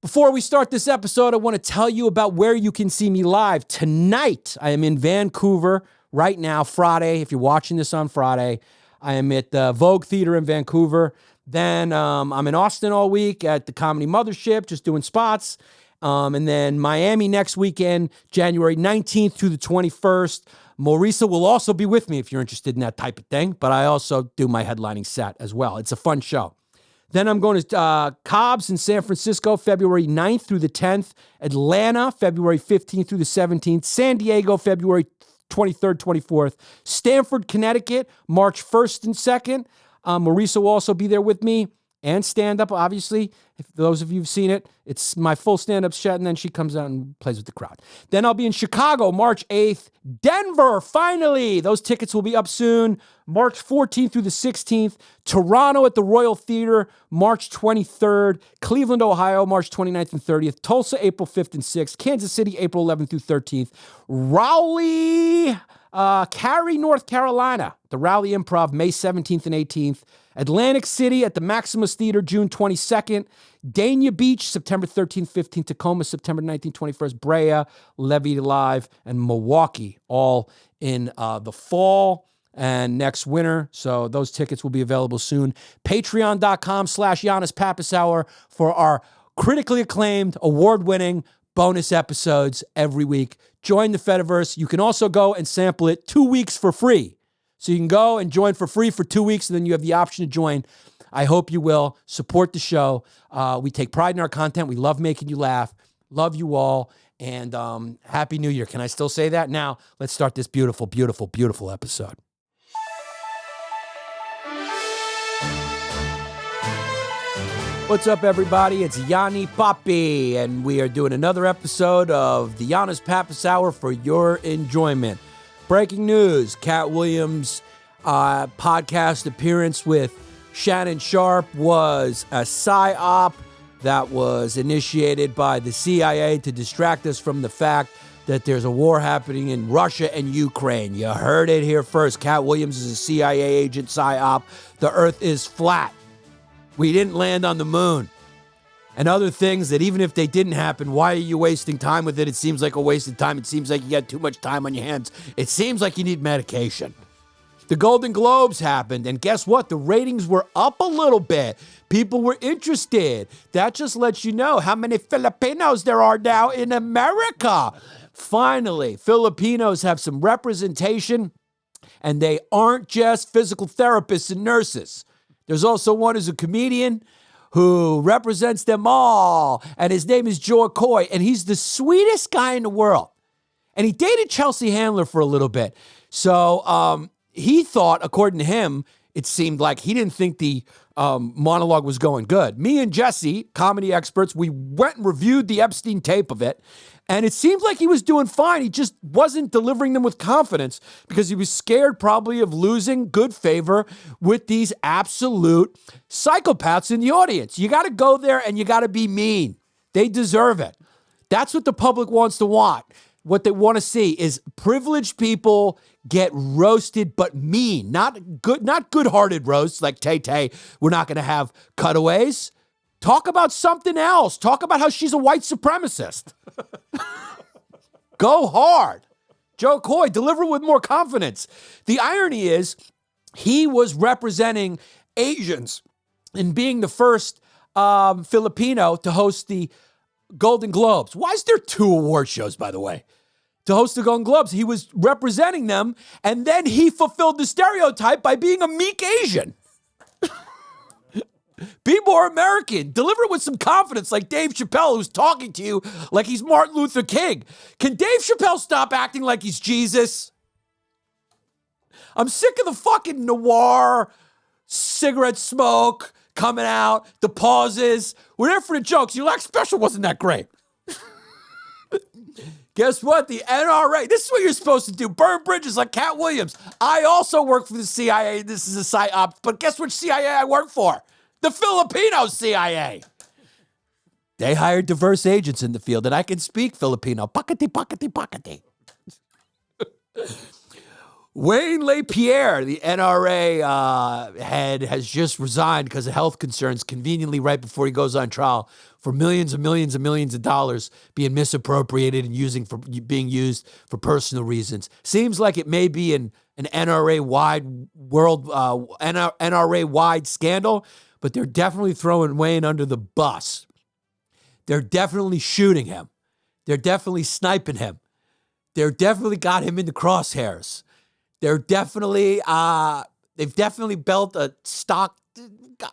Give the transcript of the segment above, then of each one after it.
Before we start this episode, I want to tell you about where you can see me live. Tonight, I am in Vancouver right now, Friday. If you're watching this on Friday, I am at the Vogue Theater in Vancouver. Then I'm in Austin all week at the Comedy Mothership, just doing spots. And then Miami next weekend, January 19th through the 21st. Mauricio will also be with me if you're interested in that type of thing. But I also do my headlining set as well. It's a fun show. Then I'm going to Cobb's in San Francisco, February 9th through the 10th. Atlanta, February 15th through the 17th. San Diego, February 23rd, 24th. Stamford, Connecticut, March 1st and 2nd. Mauricio will also be there with me. And stand-up, obviously. If those of you have seen it, it's my full stand-up set, and then she comes out and plays with the crowd. Then I'll be in Chicago, March 8th. Denver, finally! Those tickets will be up soon. March 14th through the 16th. Toronto at the Royal Theater, March 23rd. Cleveland, Ohio, March 29th and 30th. Tulsa, April 5th and 6th. Kansas City, April 11th through 13th. Raleigh, Cary, North Carolina. The Raleigh Improv, May 17th and 18th. Atlantic City at the Maximus Theater, June 22nd. Dania Beach, September 13th, 15th. Tacoma, September 19th, 21st. Brea, Levy Live, and Milwaukee, all in the fall and next winter. So those tickets will be available soon. Patreon.com/Giannis Pappas Hour for our critically acclaimed, award-winning bonus episodes every week. Join the Fediverse. You can also go and sample it 2 weeks for free. So you can go and join for free for 2 weeks, and then you have the option to join. I hope you will. Support the show. We take pride in our content. We love making you laugh. Love you all. And Happy New Year. Can I still say that? Now, let's start this beautiful, beautiful, beautiful episode. What's up, everybody? It's Yanni Papi, and we are doing another episode of the Giannis Pappas Hour for your enjoyment. Breaking news, Cat Williams' podcast appearance with Shannon Sharp was a psyop that was initiated by the CIA to distract us from the fact that there's a war happening in Russia and Ukraine. You heard it here first. Cat Williams is a CIA agent psyop. The earth is flat. We didn't land on the moon. And other things that even if they didn't happen, why are you wasting time with it? It seems like a waste of time. It seems like you got too much time on your hands. It seems like you need medication. The Golden Globes happened, and guess what? The ratings were up a little bit. People were interested. That just lets you know how many Filipinos there are now in America. Finally, Filipinos have some representation, and they aren't just physical therapists and nurses. There's also one who's a comedian who represents them all, and his name is Joe Koy, and he's the sweetest guy in the world. And he dated Chelsea Handler for a little bit. So he thought, according to him, it seemed like he didn't think the monologue was going good. Me and Jesse, comedy experts, we went and reviewed the Epstein tape of it, and it seemed like he was doing fine. He just wasn't delivering them with confidence because he was scared probably of losing good favor with these absolute psychopaths in the audience. You got to go there and you got to be mean. They deserve it. That's what the public wants to want. What they want to see is privileged people get roasted, but mean, not good-hearted roasts like Tay-Tay. We're not going to have cutaways. Talk about something else. Talk about how she's a white supremacist. Go hard. Joe Koy, deliver with more confidence. The irony is he was representing Asians in being the first Filipino to host the Golden Globes. Why is there 2 award shows, by the way? To host the Golden Globes. He was representing them, and then he fulfilled the stereotype by being a meek Asian. Be more American. Deliver it with some confidence like Dave Chappelle, who's talking to you like he's Martin Luther King. Can Dave Chappelle stop acting like he's Jesus? I'm sick of the fucking noir, cigarette smoke coming out, the pauses. We're there for the jokes. Your last special wasn't that great. Guess what? The NRA, this is what you're supposed to do. Burn bridges like Cat Williams. I also work for the CIA. This is a psyop. But guess which CIA I work for? The Filipino CIA. They hired diverse agents in the field, and I can speak Filipino. Pakati, pakati, pakati. Wayne LaPierre, the NRA head, has just resigned because of health concerns, conveniently right before he goes on trial for millions and millions and millions of dollars being misappropriated and being used for personal reasons. Seems like it may be an NRA-wide NRA-wide scandal, but they're definitely throwing Wayne under the bus. They're definitely shooting him. They're definitely sniping him. They're definitely got him in the crosshairs. They've definitely built a stock.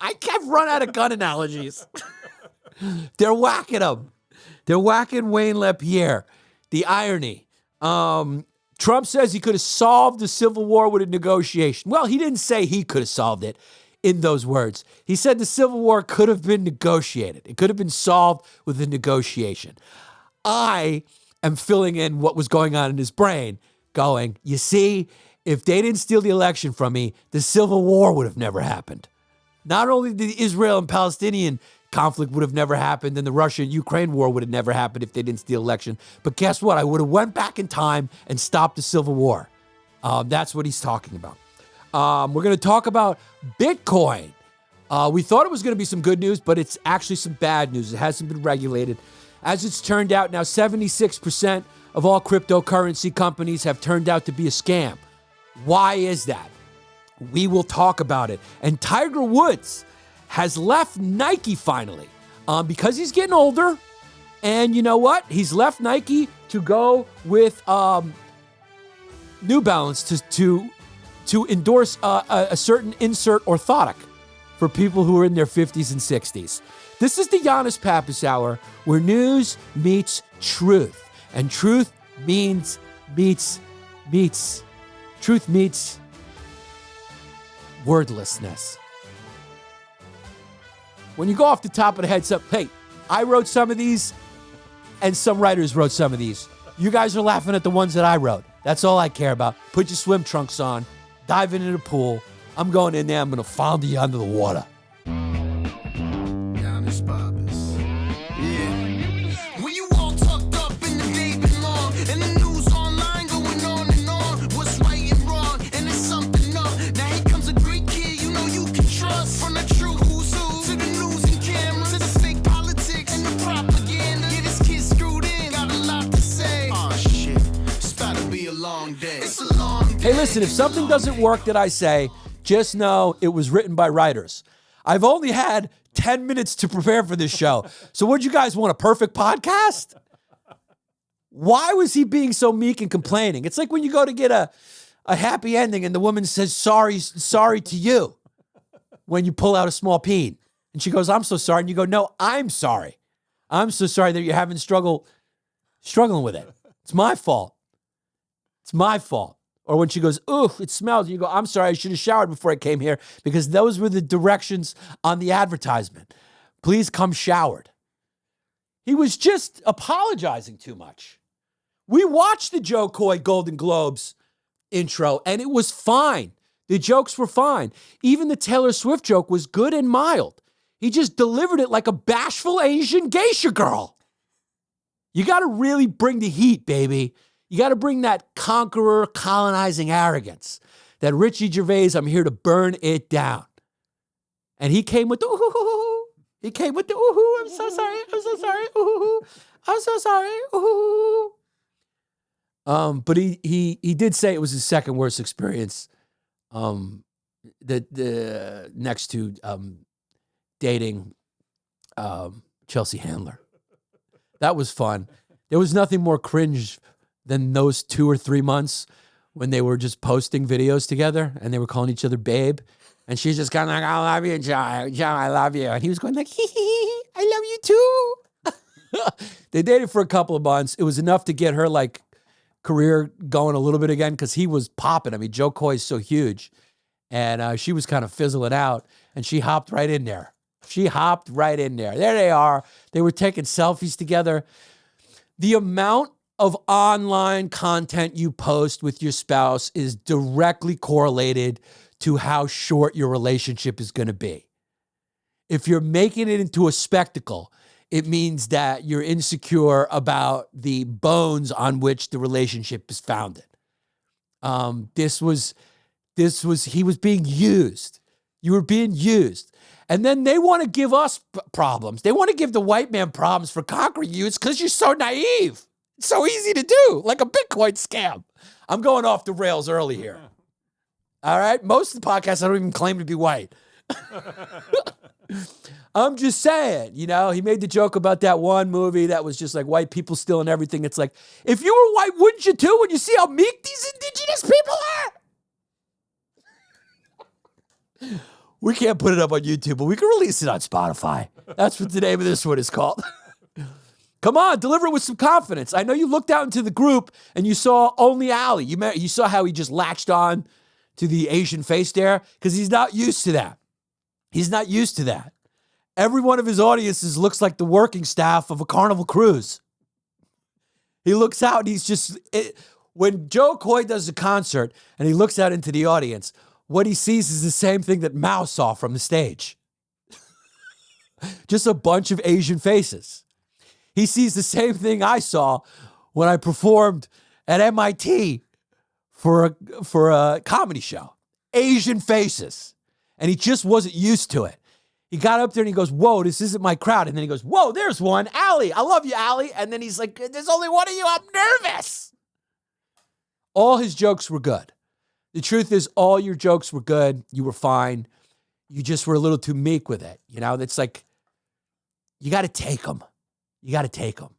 I've run out of gun analogies. They're whacking him. They're whacking Wayne LaPierre. The irony. Trump says he could have solved the Civil War with a negotiation. Well, he didn't say he could have solved it in those words. He said the Civil War could have been negotiated. It could have been solved with a negotiation. I am filling in what was going on in his brain, going, you see, if they didn't steal the election from me, the Civil War would have never happened. Not only the Israel and Palestinian conflict would have never happened, and the Russia-Ukraine war would have never happened if they didn't steal the election. But guess what? I would have went back in time and stopped the Civil War. That's what he's talking about. We're going to talk about Bitcoin. We thought it was going to be some good news, but it's actually some bad news. It hasn't been regulated. As it's turned out, now 76% of all cryptocurrency companies have turned out to be a scam. Why is that? We will talk about it. And Tiger Woods has left Nike finally because he's getting older. And you know what? He's left Nike to go with New Balance to endorse a certain insert orthotic for people who are in their 50s and 60s. This is the Giannis Pappas Hour, where news meets truth. And truth meets wordlessness. When you go off the top of the head, hey, I wrote some of these, and some writers wrote some of these. You guys are laughing at the ones that I wrote. That's all I care about. Put your swim trunks on, dive into the pool. I'm going in there. I'm going to founder you under the water. Hey, listen, if something doesn't work that I say, just know it was written by writers. I've only had 10 minutes to prepare for this show. So what, you guys want, a perfect podcast? Why was he being so meek and complaining? It's like when you go to get a happy ending and the woman says, sorry to you when you pull out a small peen. And she goes, I'm so sorry. And you go, no, I'm sorry. I'm so sorry that you're having struggling with it. It's my fault. It's my fault. Or when she goes, ooh, it smells. And you go, I'm sorry, I should have showered before I came here, because those were the directions on the advertisement. Please come showered. He was just apologizing too much. We watched the Joe Koy Golden Globes intro, and it was fine. The jokes were fine. Even the Taylor Swift joke was good and mild. He just delivered it like a bashful Asian geisha girl. You got to really bring the heat, baby. You got to bring that conqueror, colonizing arrogance. That Richie Gervais, I'm here to burn it down. And he came with the ooh. He came with the ooh. I'm so sorry. I'm so sorry. Ooh. I'm so sorry. Ooh. But he did say it was his second worst experience. The next to dating Chelsea Handler. That was fun. There was nothing more cringe than those 2 or 3 months when they were just posting videos together and they were calling each other babe. And she's just kind of like, I love you, John. John, I love you. And he was going like, I love you too. They dated for a couple of months. It was enough to get her like career going a little bit again, because he was popping. I mean, Joe Koy is so huge. And she was kind of fizzling out, and she hopped right in there. There they are. They were taking selfies together. The amount of online content you post with your spouse is directly correlated to how short your relationship is going to be. If you're making it into a spectacle, it means that you're insecure about the bones on which the relationship is founded. This was, he was being used. You were being used. And then they want to give us problems. They want to give the white man problems for conquering you. It's because you're so naive. It's so easy to do, like a Bitcoin scam. I'm going off the rails early here. All right? Most of the podcasts, I don't even claim to be white. I'm just saying, you know, he made the joke about that one movie that was just like white people stealing everything. It's like, if you were white, wouldn't you too when you see how meek these indigenous people are? We can't put it up on YouTube, but we can release it on Spotify. That's what the name of this one is called. Come on, deliver it with some confidence. I know you looked out into the group and you saw only Ali. You saw how he just latched on to the Asian face there because he's not used to that. He's not used to that. Every one of his audiences looks like the working staff of a Carnival cruise. He looks out and he's just... when Joe Koy does a concert and he looks out into the audience, what he sees is the same thing that Mao saw from the stage. Just a bunch of Asian faces. He sees the same thing I saw when I performed at MIT for a comedy show. Asian faces. And he just wasn't used to it. He got up there and he goes, whoa, this isn't my crowd. And then he goes, whoa, there's one. Ali, I love you, Ali. And then he's like, there's only one of you. I'm nervous. All his jokes were good. The truth is, all your jokes were good. You were fine. You just were a little too meek with it. You know, it's like, you got to take them. You got to take them.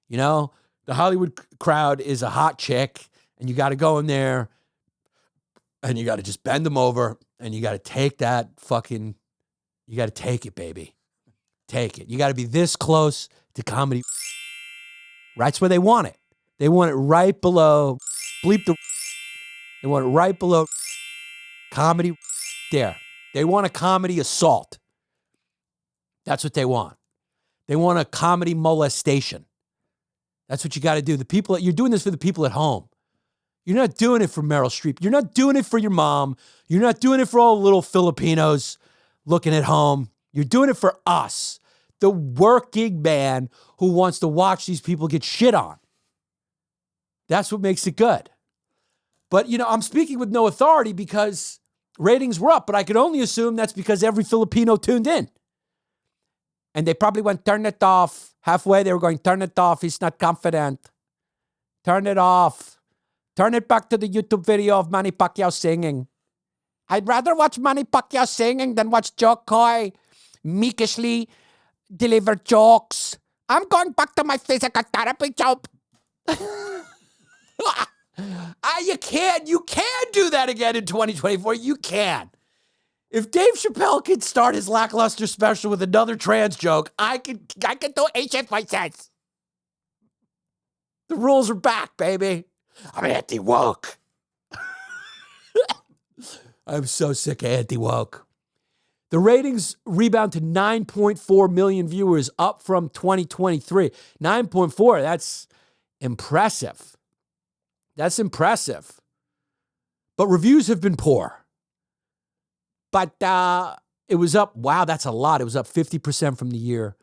You know, the Hollywood crowd is a hot chick, and you got to go in there, and you got to just bend them over, and you got to take that fucking, you got to take it, baby. Take it. You got to be this close to comedy. That's where they want it. They want it right below, bleep the, they want it right below comedy there. They want a comedy assault. That's what they want. They want a comedy molestation. That's what you got to do. The people, you're doing this for the people at home. You're not doing it for Meryl Streep. You're not doing it for your mom. You're not doing it for all the little Filipinos looking at home. You're doing it for us, the working man who wants to watch these people get shit on. That's what makes it good. But, you know, I'm speaking with no authority because ratings were up, but I could only assume that's because every Filipino tuned in. And they probably went, turn it off. Halfway, they were going, turn it off. He's not confident. Turn it off. Turn it back to the YouTube video of Manny Pacquiao singing. I'd rather watch Manny Pacquiao singing than watch Joe Koy meekishly deliver jokes. I'm going back to my physical therapy job. You can do that again in 2024. You can. If Dave Chappelle could start his lackluster special with another trans joke, I could do Asian voices. The rules are back, baby. I'm anti-woke. I'm so sick of anti-woke. The ratings rebound to 9.4 million viewers, up from 2023. 9.4, that's impressive. That's impressive. But reviews have been poor. But it was up, wow, that's a lot. It was up 50% from the year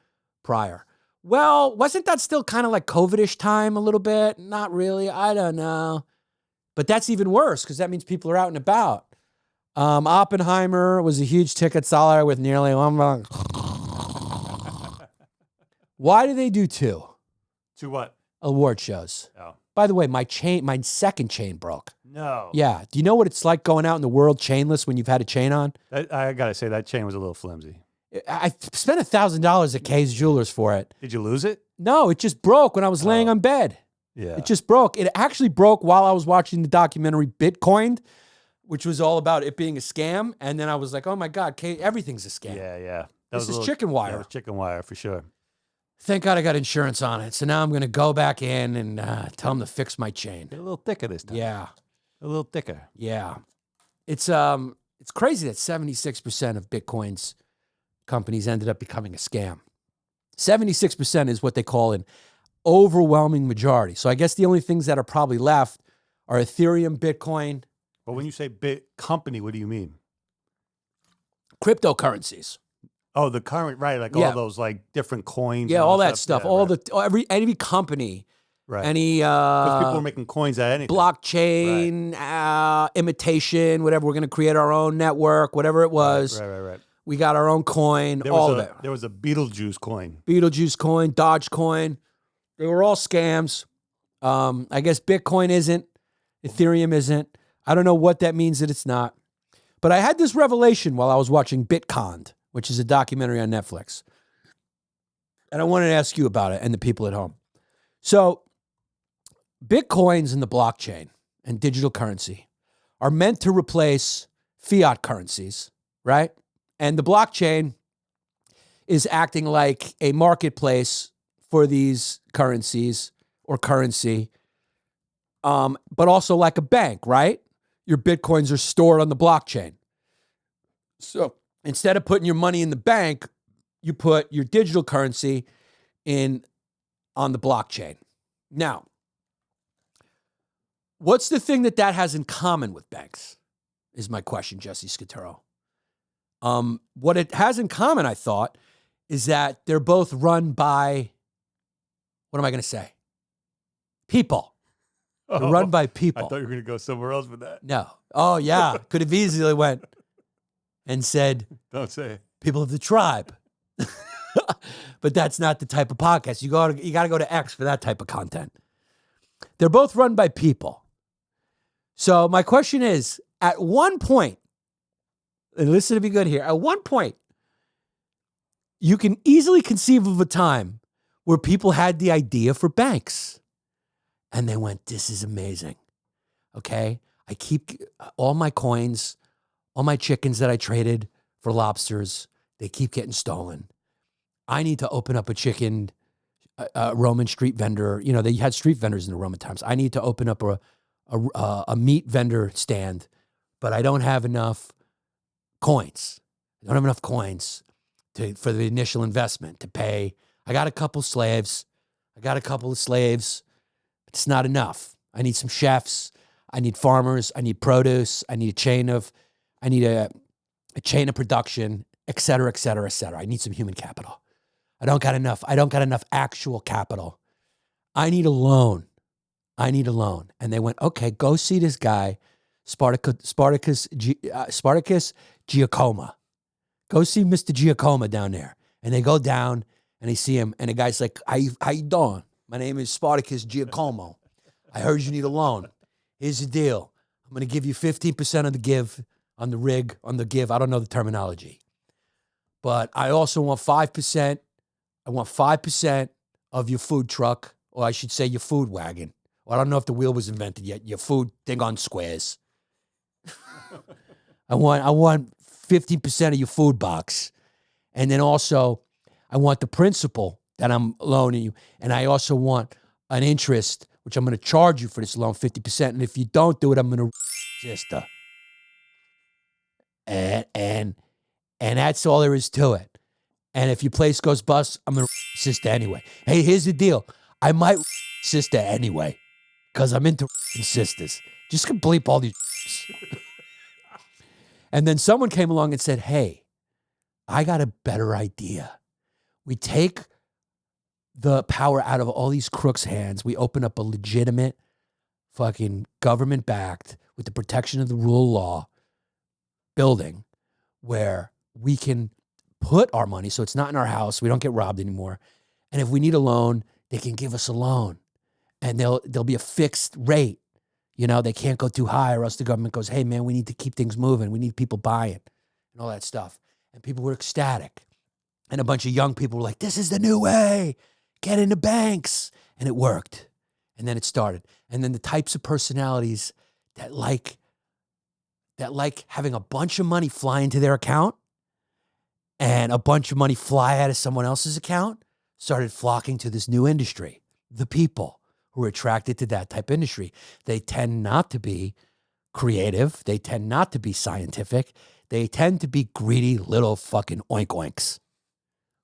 prior. Well, wasn't that still kind of like COVID-ish time a little bit? Not really. I don't know. But that's even worse because that means people are out and about. Oppenheimer was a huge ticket seller with nearly 1 million. Why do they do two? To what? Award shows. Oh. By the way, my second chain broke. No. Yeah. Do you know what it's like going out in the world chainless when you've had a chain on? I got to say, that chain was a little flimsy. I spent $1,000 at Kay's Jewelers for it. Did you lose it? No, it just broke when I was laying on bed. Yeah. It just broke. It actually broke while I was watching the documentary Bitconned, which was all about it being a scam. And then I was like, oh my God, Kay, everything's a scam. Yeah. This is chicken wire. That was chicken wire for sure. Thank God I got insurance on it. So now I'm going to go back in and tell them to fix my chain. Get a little thicker this time. Yeah. A little thicker. Yeah. It's crazy that 76% of Bitcoin's companies ended up becoming a scam. 76% is what they call an overwhelming majority. So I guess the only things that are probably left are Ethereum, Bitcoin. But when you say bit company, what do you mean? Cryptocurrencies. Oh, the current, right? Like all those like different coins. Yeah, and all that stuff. Yeah, all right. Every company Right. any Because people were making coins out of anything. blockchain, imitation, whatever. We're going to create our own network, whatever it was. Right. We got our own coin, all of it. There was a Beetlejuice coin. Beetlejuice coin, Dogecoin. They were all scams. I guess Bitcoin isn't. Ethereum isn't. I don't know what that means that it's not. But I had this revelation while I was watching Bitconned, which is a documentary on Netflix. And I wanted to ask you about it and the people at home. So Bitcoins and the blockchain and digital currency are meant to replace fiat currencies, right? And the blockchain is acting like a marketplace for these currencies or currency, but also like a bank, right? Your Bitcoins are stored on the blockchain. So instead of putting your money in the bank, you put your digital currency on the blockchain. Now, what's the thing that has in common with banks? Is my question, Jesse Scaturo. What it has in common, I thought, is that they're both run by, what am I going to say? People. They're run by people. I thought you were going to go somewhere else with that. No. Oh, yeah. Could have easily went and said, don't say it. People of the tribe. But that's not the type of podcast. You got to go to X for that type of content. They're both run by people. So my question is, at one point, and listen to me good here, at one point, you can easily conceive of a time where people had the idea for banks. And they went, this is amazing. Okay? I keep all my coins, all my chickens that I traded for lobsters, they keep getting stolen. I need to open up a chicken, Roman street vendor. You know, they had street vendors in the Roman times. I need to open up a meat vendor stand, but I don't have enough coins. I don't have enough coins for the initial investment to pay. I got a couple of slaves. It's not enough. I need some chefs. I need farmers. I need produce. I need a chain of production, et cetera, et cetera, et cetera. I need some human capital. I don't got enough actual capital. I need a loan. And they went, okay, go see this guy, Spartacus Giacomo. Go see Mr. Giacomo down there. And they go down and they see him. And the guy's like, how you doing? My name is Spartacus Giacomo. I heard you need a loan. Here's the deal. I'm going to give you 15% of the give on the rig, on the give. I don't know the terminology. But I also want 5%. I want 5% of your food truck, or I should say your food wagon. Well, I don't know if the wheel was invented yet. Your food thing on squares. I want 50% of your food box. And then also, I want the principal that I'm loaning you. And I also want an interest, which I'm going to charge you for this loan, 50%. And if you don't do it, I'm going to sister. And that's all there is to it. And if your place goes bust, I'm going to sister anyway. Hey, here's the deal. I might sister anyway, because I'm into sisters. Just can bleep all these. And then someone came along and said, hey, I got a better idea. We take the power out of all these crooks' hands. We open up a legitimate fucking government-backed, with the protection of the rule of law, building where we can put our money so it's not in our house. We don't get robbed anymore. And if we need a loan, they can give us a loan. And there'll be a fixed rate. You know, they can't go too high or else the government goes, hey, man, we need to keep things moving. We need people buying and all that stuff. And people were ecstatic. And a bunch of young people were like, this is the new way. Get into banks. And it worked. And then it started. And then the types of personalities that like having a bunch of money fly into their account and a bunch of money fly out of someone else's account started flocking to this new industry. The people who are attracted to that type of industry. They tend not to be creative. They tend not to be scientific. They tend to be greedy little fucking oink-oinks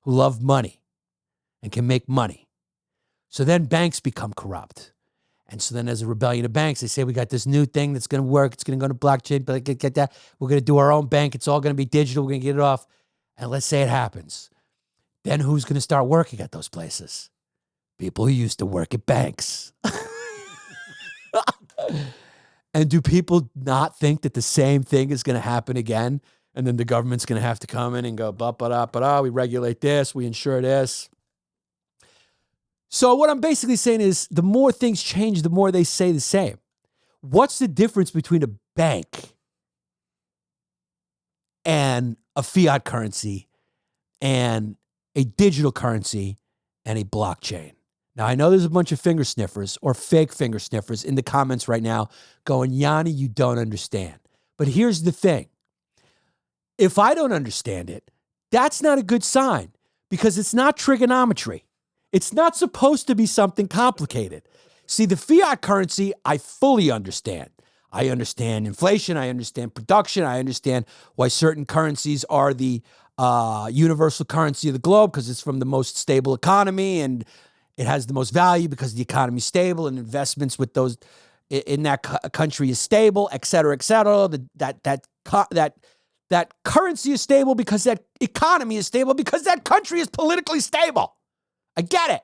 who love money and can make money. So then banks become corrupt. And so then there's a rebellion of banks. They say, we got this new thing that's going to work. It's going to go to blockchain. But get that. We're going to do our own bank. It's all going to be digital. We're going to get it off. And let's say it happens. Then who's going to start working at those places? People who used to work at banks. And do people not think that the same thing is going to happen again? And then the government's going to have to come in and go, we regulate this, we insure this. So what I'm basically saying is the more things change, the more they say the same. What's the difference between a bank and a fiat currency and a digital currency and a blockchain? Now, I know there's a bunch of finger sniffers or fake finger sniffers in the comments right now going, Yanni, you don't understand. But here's the thing. If I don't understand it, that's not a good sign because it's not trigonometry. It's not supposed to be something complicated. See, the fiat currency, I fully understand. I understand inflation. I understand production. I understand why certain currencies are the universal currency of the globe because it's from the most stable economy and it has the most value because the economy is stable and investments with those in that country is stable, et cetera, et cetera. That currency is stable because that economy is stable because that country is politically stable. I get it.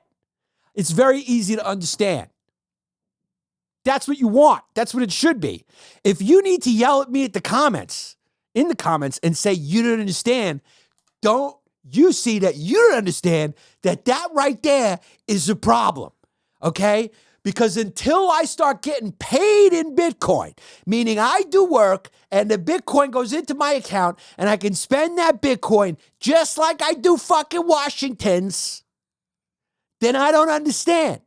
It's very easy to understand. That's what you want. That's what it should be. If you need to yell at me in the comments and say you don't understand, don't you see that you don't understand that right there is a problem, okay? Because until I start getting paid in Bitcoin, meaning I do work and the Bitcoin goes into my account and I can spend that Bitcoin just like I do fucking Washingtons, then I don't understand.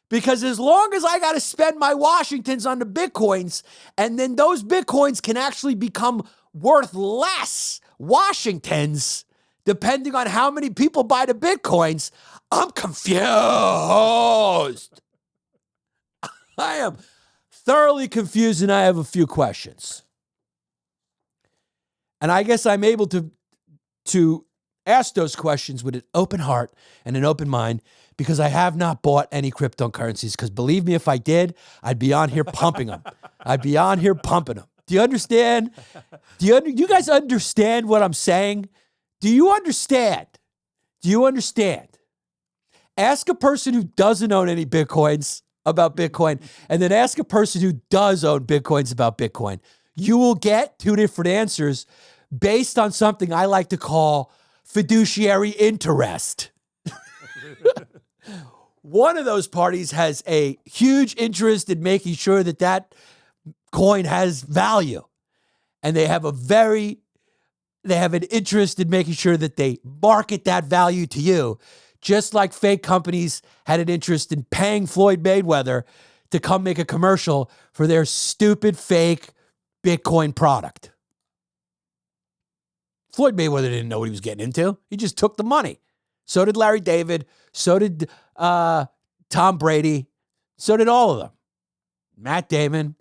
Because as long as I got to spend my Washingtons on the Bitcoins and then those Bitcoins can actually become worth less Washingtons, depending on how many people buy the Bitcoins, I'm confused. I am thoroughly confused and I have a few questions. And I guess I'm able to ask those questions with an open heart and an open mind because I have not bought any cryptocurrencies because believe me, if I did, I'd be on here pumping them. Do you understand? You guys understand what I'm saying? Do you understand? Ask a person who doesn't own any Bitcoins about Bitcoin, and then ask a person who does own Bitcoins about Bitcoin. You will get two different answers based on something I like to call fiduciary interest. One of those parties has a huge interest in making sure that coin has value, and they have an interest in making sure that they market that value to you, just like fake companies had an interest in paying Floyd Mayweather to come make a commercial for their stupid fake Bitcoin product. Floyd Mayweather didn't know what he was getting into. He just took the money. So did Larry David. So did Tom Brady. So did all of them. Matt Damon.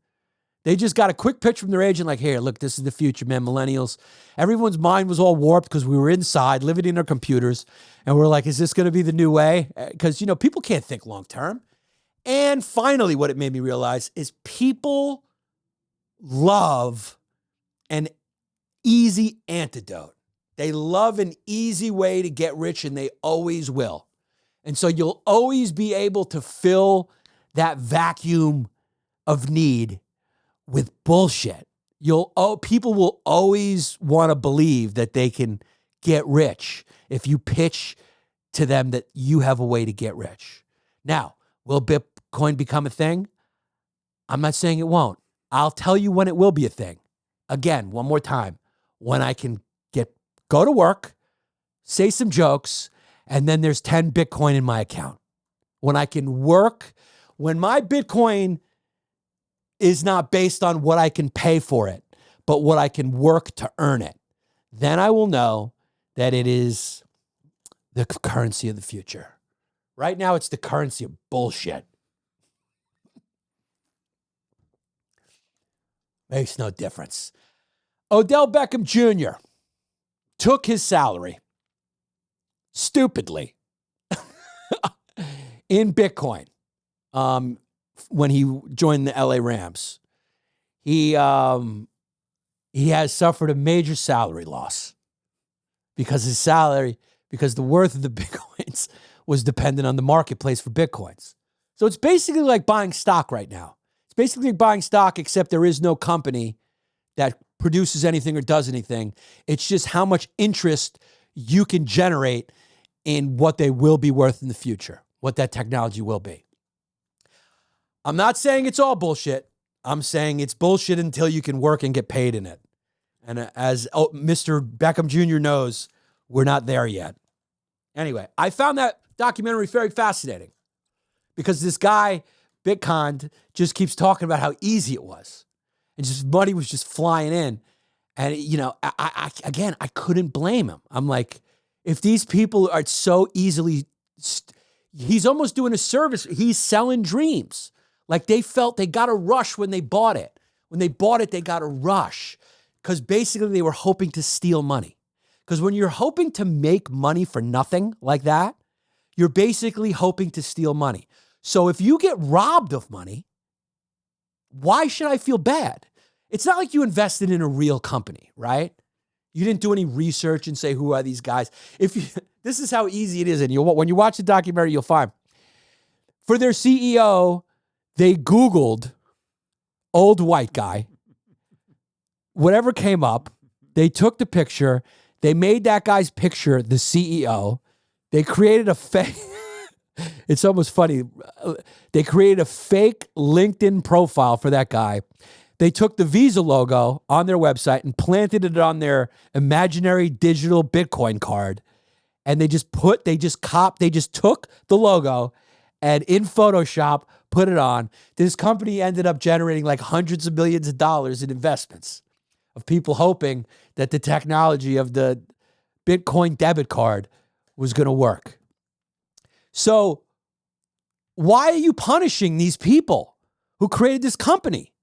They just got a quick pitch from their agent like, here, look, this is the future, man, millennials. Everyone's mind was all warped because we were inside, living in our computers, and we're like, is this going to be the new way? Because, people can't think long term. And finally, what it made me realize is people love an easy antidote. They love an easy way to get rich, and they always will. And so you'll always be able to fill that vacuum of need with bullshit. People will always want to believe that they can get rich if you pitch to them that you have a way to get rich. Now, will Bitcoin become a thing? I'm not saying it won't. I'll tell you when it will be a thing. Again, one more time, when I can go to work, say some jokes, and then there's 10 Bitcoin in my account. When I can work, when my Bitcoin is not based on what I can pay for it, but what I can work to earn it, then I will know that it is the currency of the future. Right now, it's the currency of bullshit. Makes no difference. Odell Beckham Jr. took his salary stupidly in Bitcoin when he joined the LA Rams. He has suffered a major salary loss because the worth of the Bitcoins was dependent on the marketplace for Bitcoins. So it's basically like buying stock right now. It's basically like buying stock, except there is no company that produces anything or does anything. It's just how much interest you can generate in what they will be worth in the future, what that technology will be. I'm not saying it's all bullshit. I'm saying it's bullshit until you can work and get paid in it. And as Mr. Beckham Jr. knows, we're not there yet. Anyway, I found that documentary very fascinating because this guy, Bitconned, just keeps talking about how easy it was. And just money was just flying in. And, you know, I couldn't blame him. I'm like, if these people are so easily, he's almost doing a service. He's selling dreams. Like they felt they got a rush when they bought it. When they bought it, they got a rush because basically they were hoping to steal money. Because when you're hoping to make money for nothing like that, you're basically hoping to steal money. So if you get robbed of money, why should I feel bad? It's not like you invested in a real company, right? You didn't do any research and say, who are these guys? This is how easy it is. And when you watch the documentary, you'll find for their CEO, they Googled old white guy, whatever came up, they took the picture, they made that guy's picture the CEO, they created a fake, it's almost funny, they created a fake LinkedIn profile for that guy. They took the Visa logo on their website and planted it on their imaginary digital Bitcoin card. And they just took the logo and in Photoshop, put it on. This company ended up generating like hundreds of millions of dollars in investments of people hoping that the technology of the Bitcoin debit card was going to work. So why are you punishing these people who created this company?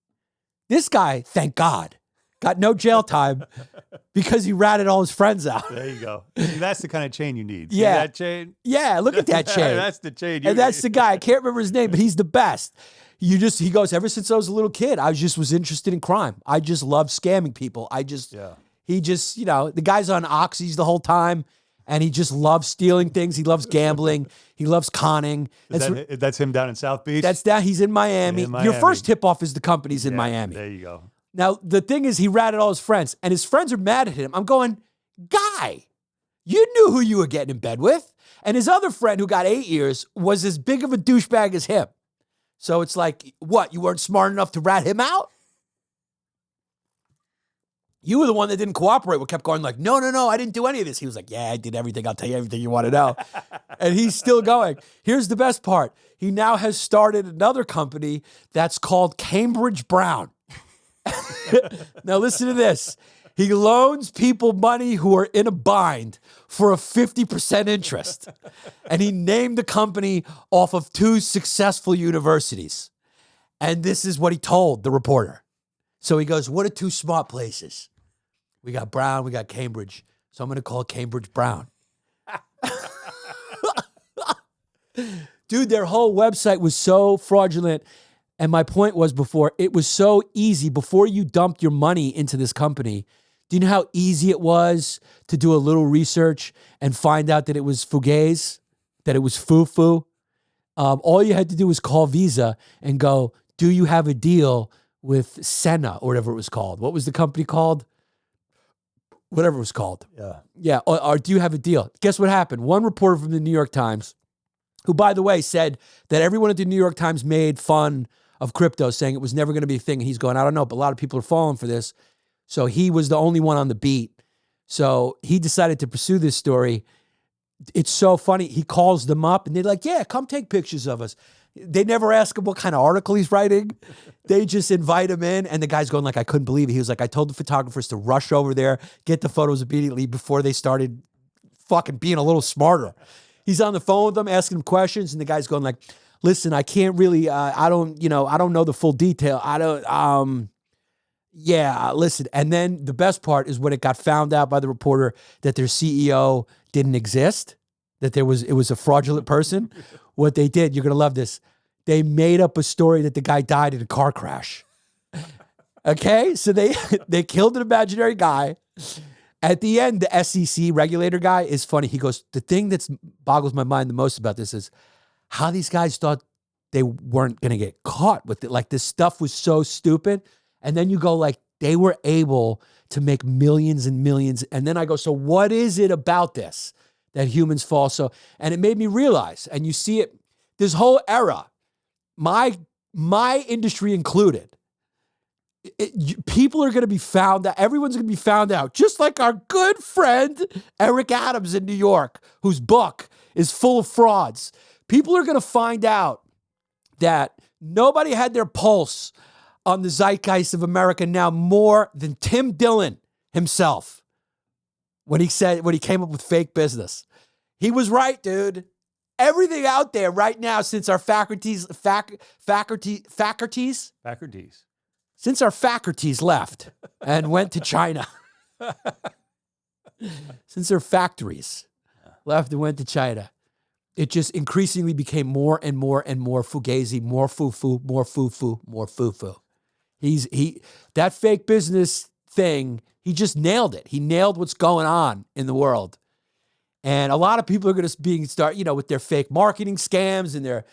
This guy, thank God, got no jail time because he ratted all his friends out. There you go. See, that's the kind of chain you need. See Yeah. that chain? Yeah, look at that chain. That's the chain you And that's need. the guy. I can't remember his name, but he's the best. He goes, ever since I was a little kid, I was interested in crime. I just love scamming people. He just, the guy's on Oxys the whole time. And he just loves stealing things. He loves gambling. He loves conning. That's him down in South Beach? That's that. He's in Miami. Your first tip-off is the company's in Miami. There you go. Now, the thing is, he ratted all his friends. And his friends are mad at him. I'm going, guy, you knew who you were getting in bed with. And his other friend who got 8 years was as big of a douchebag as him. So it's like, what? You weren't smart enough to rat him out? You were the one that didn't cooperate. We kept going like, no, I didn't do any of this. He was like, yeah, I did everything. I'll tell you everything you want to know. And he's still going. Here's the best part. He now has started another company that's called Cambridge Brown. Now listen to this. He loans people money who are in a bind for a 50% interest. And he named the company off of 2 successful universities. And this is what he told the reporter. So he goes, what are 2 smart places? We got Brown, we got Cambridge. So I'm going to call it Cambridge Brown. Dude, their whole website was so fraudulent. And my point was before, it was so easy. Before you dumped your money into this company, do you know how easy it was to do a little research and find out that it was fugazi, that it was foo-foo? All you had to do was call Visa and go, do you have a deal with Senna or whatever it was called? What was the company called? Whatever it was called. Yeah. Or do you have a deal? Guess what happened? One reporter from the New York Times, who, by the way, said that everyone at the New York Times made fun of crypto, saying it was never going to be a thing. And he's going, I don't know, but a lot of people are falling for this. So he was the only one on the beat. So he decided to pursue this story. It's so funny. He calls them up and they're like, yeah, come take pictures of us. They never ask him what kind of article he's writing. They just invite him in. And the guy's going like, I couldn't believe it. He was like, I told the photographers to rush over there, get the photos immediately before they started fucking being a little smarter. He's on the phone with them, asking them questions. And the guy's going like, listen, I can't really, I don't know the full detail. Listen. And then the best part is when it got found out by the reporter that their CEO didn't exist, that it was a fraudulent person. What they did, you're going to love this. They made up a story that the guy died in a car crash. Okay? So they killed an imaginary guy At the end, the SEC regulator guy is funny. He goes, the thing that boggles my mind the most about this is how these guys thought they weren't going to get caught with it. Like, this stuff was so stupid. And then you go, like, they were able to make millions and millions. And then I go, so what is it about this that humans fall so? And it made me realize, and you see it, this whole era, my industry included, people are going to be found out. Everyone's going to be found out. Just like our good friend, Eric Adams in New York, whose book is full of frauds. People are going to find out that nobody had their pulse on the zeitgeist of America now more than Tim Dillon himself when he came up with fake business. He was right, dude. Everything out there right now since our faculties since our faculties left and went to China, since their factories left and went to China, it just increasingly became more and more and more fugazi, more foo-foo, more foo-foo, more foo-foo. That fake business thing, he just nailed it. He nailed what's going on in the world. And a lot of people are going to start, with their fake marketing scams and their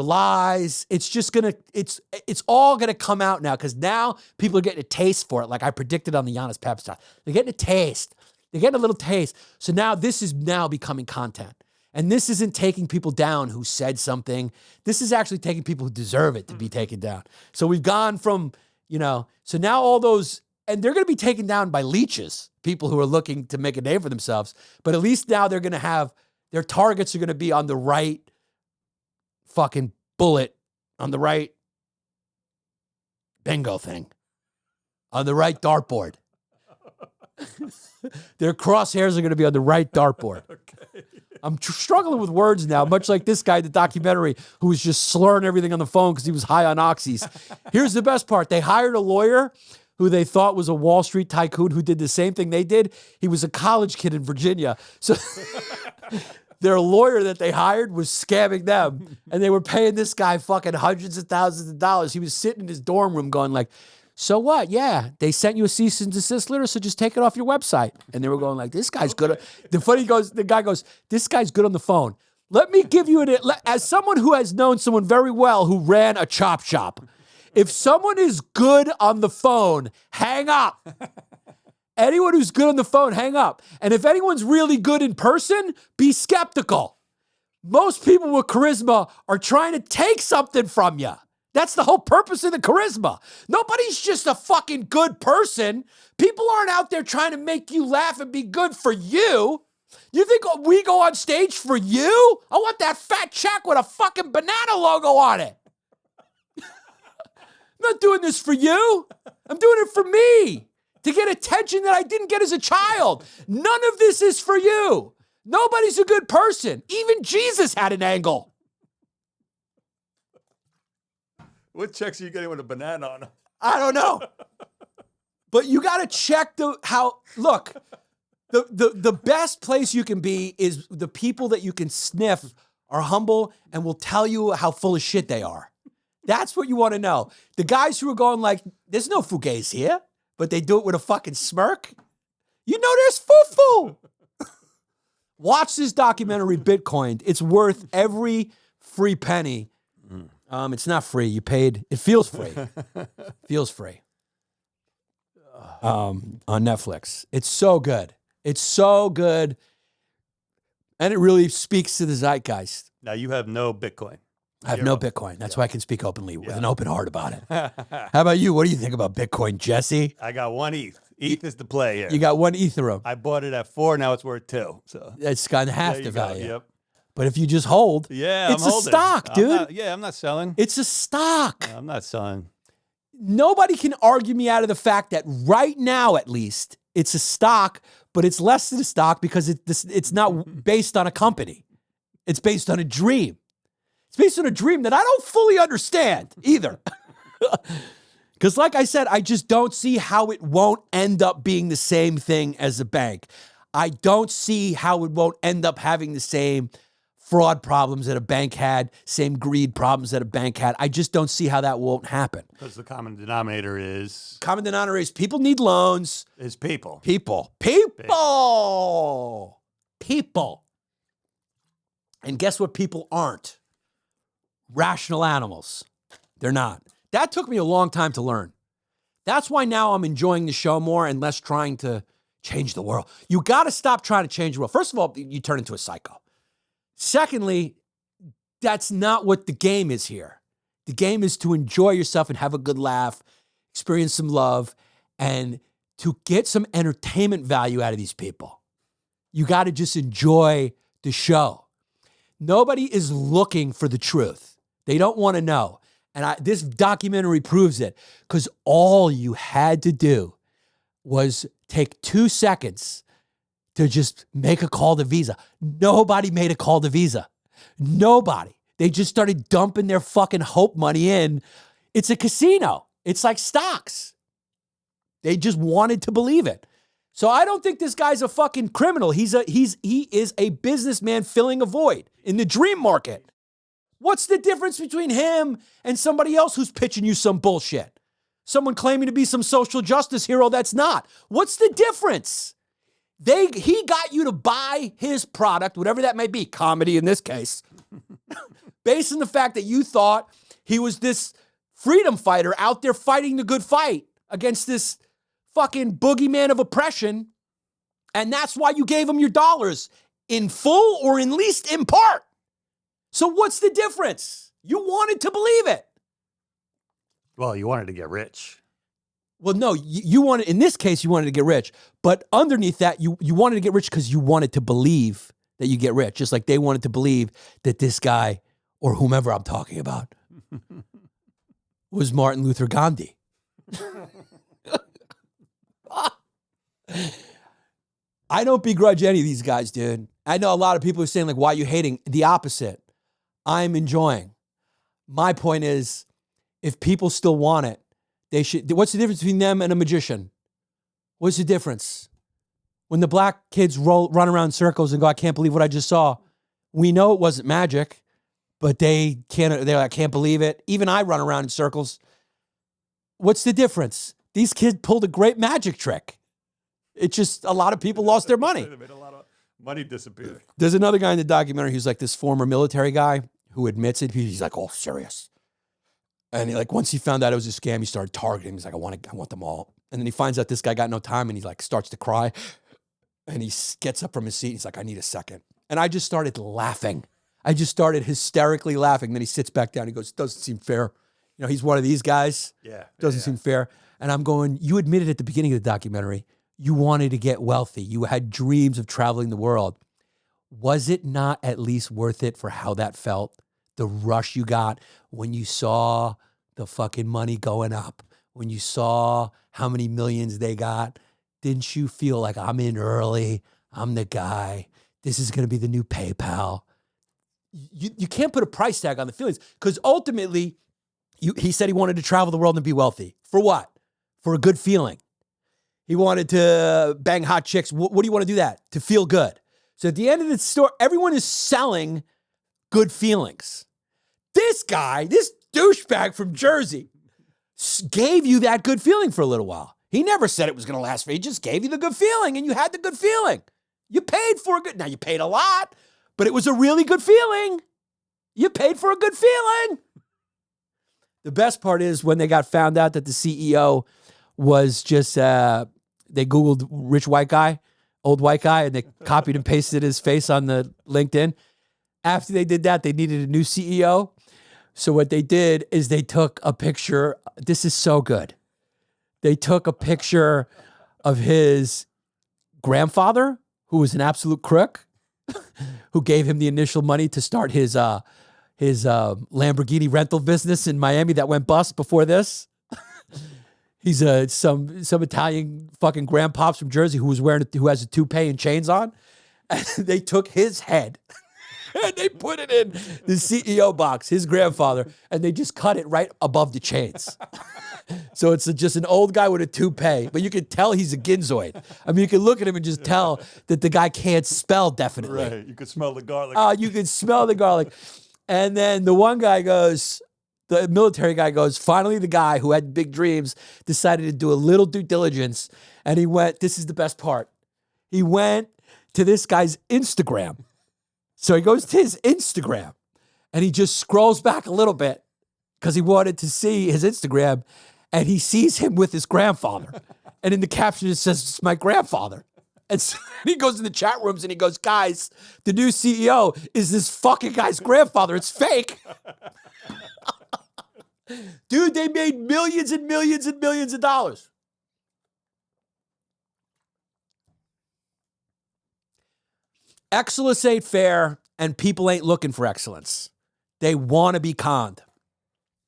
lies. It's just it's all going to come out now because now people are getting a taste for it. Like I predicted on the Giannis pep stuff. They're getting a taste. They're getting a little taste. So now this is now becoming content. And this isn't taking people down who said something. This is actually taking people who deserve it to be taken down. So we've gone from, so now all those, and they're going to be taken down by leeches, people who are looking to make a name for themselves. But at least now they're going to have, their targets are going to be on the right fucking bullet, on the right bingo thing, on the right dartboard. Their crosshairs are going to be on the right dartboard. Okay. I'm struggling with words now, much like this guy in the documentary who was just slurring everything on the phone because he was high on oxys. Here's the best part. They hired a lawyer who they thought was a Wall Street tycoon who did the same thing they did. He was a college kid in Virginia. So their lawyer that they hired was scamming them, and they were paying this guy fucking hundreds of thousands of dollars. He was sitting in his dorm room going like, so what? Yeah, they sent you a cease and desist letter, so just take it off your website. And they were going like, this guy's good. The guy goes, this guy's good on the phone. Let me give you as someone who has known someone very well who ran a chop shop. If someone is good on the phone, hang up. Anyone who's good on the phone, hang up. And if anyone's really good in person, be skeptical. Most people with charisma are trying to take something from you. That's the whole purpose of the charisma. Nobody's just a fucking good person. People aren't out there trying to make you laugh and be good for you. You think we go on stage for you? I want that fat check with a fucking banana logo on it. I'm not doing this for you. I'm doing it for me. To get attention that I didn't get as a child. None of this is for you. Nobody's a good person. Even Jesus had an angle. What checks are you getting with a banana on them? I don't know. But you got to check the best place you can be is the people that you can sniff are humble and will tell you how full of shit they are. That's what you want to know. The guys who are going like, there's no fugazi here, but they do it with a fucking smirk. You know there's foo-foo. Watch this documentary, Bitconned. It's worth every free penny. It's not free. You paid. It feels free. Feels free. On Netflix. It's so good. It's so good. And it really speaks to the zeitgeist. Now you have no Bitcoin. I have no Bitcoin. That's why I can speak openly with an open heart about it. How about you? What do you think about Bitcoin, Jesse? I got one ETH. ETH is the play here. You got one Ethereum. I bought it at 4. Now it's worth 2. So it's gotten half the value. Yep. But if you just hold, it's a stock, dude. I'm not selling. It's a stock. No, I'm not selling. Nobody can argue me out of the fact that right now, at least, it's a stock, but it's less than a stock because it's not based on a company. It's based on a dream. It's based on a dream that I don't fully understand either. Because like I said, I just don't see how it won't end up being the same thing as a bank. I don't see how it won't end up having the same fraud problems that a bank had, same greed problems that a bank had. I just don't see how that won't happen. Because the common denominator is People need loans. people. People. And guess what people aren't? Rational animals. They're not. That took me a long time to learn. That's why now I'm enjoying the show more and less trying to change the world. You got to stop trying to change the world. First of all, you turn into a psycho. Secondly, that's not what the game is here. The game is to enjoy yourself and have a good laugh, experience some love, and to get some entertainment value out of these people. You got to just enjoy the show. Nobody is looking for the truth. They don't want to know. And this documentary proves it, because all you had to do was take 2 seconds to just make a call to Visa. Nobody made a call to Visa. Nobody. They just started dumping their fucking hope money in. It's a casino. It's like stocks. They just wanted to believe it. So I don't think this guy's a fucking criminal. He is a businessman filling a void in the dream market. What's the difference between him and somebody else who's pitching you some bullshit? Someone claiming to be some social justice hero that's not. What's the difference? He got you to buy his product, whatever that may be, comedy in this case, based on the fact that you thought he was this freedom fighter out there fighting the good fight against this fucking boogeyman of oppression. And that's why you gave him your dollars in full or at least in part. So what's the difference? You wanted to believe it. Well, you wanted to get rich. Well, no, you wanted, in this case, you wanted to get rich. But underneath that, you wanted to get rich because you wanted to believe that you get rich. Just like they wanted to believe that this guy, or whomever I'm talking about, was Martin Luther Gandhi. I don't begrudge any of these guys, dude. I know a lot of people are saying, like, why are you hating? The opposite. I'm enjoying. My point is, if people still want it, they should. What's the difference between them and a magician? What's the difference? When the black kids run around in circles and go, I can't believe what I just saw. We know it wasn't magic, but they're like, I can't believe it. Even I run around in circles. What's the difference? These kids pulled a great magic trick. It's just a lot of people lost their money. They made a lot of money disappear. There's another guy in the documentary who's like this former military guy who admits it. He's like, oh, serious. And he, like, once he found out it was a scam, he started targeting. He's like, I want them all. And then he finds out this guy got no time, and he like starts to cry. And he gets up from his seat. He's like, I need a second. And I just started laughing. I just started hysterically laughing. Then he sits back down. He goes, doesn't seem fair. You know, he's one of these guys. Yeah. Doesn't seem fair. And I'm going, you admitted at the beginning of the documentary, you wanted to get wealthy. You had dreams of traveling the world. Was it not at least worth it for how that felt? The rush you got when you saw the fucking money going up, when you saw how many millions they got. Didn't you feel like, I'm in early, I'm the guy, this is going to be the new PayPal? You can't put a price tag on the feelings, because ultimately, he said he wanted to travel the world and be wealthy. For what? For a good feeling. He wanted to bang hot chicks. What do you want to do that? To feel good. So at the end of the story, everyone is selling good feelings. This guy, this douchebag from Jersey, gave you that good feeling for a little while. He never said it was going to last. He just gave you the good feeling, and you had the good feeling. You paid for a good. Now, you paid a lot, but it was a really good feeling. You paid for a good feeling. The best part is when they got found out that the CEO was just, they Googled rich white guy, old white guy, and they copied and pasted his face on the LinkedIn. After they did that, they needed a new CEO. So what they did is they took a picture. This is so good. They took a picture of his grandfather, who was an absolute crook, who gave him the initial money to start his Lamborghini rental business in Miami that went bust before this. He's some Italian fucking grandpops from Jersey who has a toupee and chains on. And they took his head and they put it in the CEO box, his grandfather, and they just cut it right above the chains. So it's just an old guy with a toupee, but you can tell he's a ginzoid. I mean, you can look at him and just tell that the guy can't spell definitely. Right. You could smell the garlic. You can smell the garlic. And then the one guy goes, the military guy goes, finally the guy who had big dreams decided to do a little due diligence. And he went, this is the best part. He went to this guy's Instagram. So he goes to his Instagram and he just scrolls back a little bit because he wanted to see his Instagram. And he sees him with his grandfather. And in the caption, it says, it's my grandfather. And so he goes in the chat rooms and he goes, guys, the new CEO is this fucking guy's grandfather. It's fake. Dude, they made millions and millions and millions of dollars. Excellence ain't fair, and people ain't looking for excellence. They want to be conned.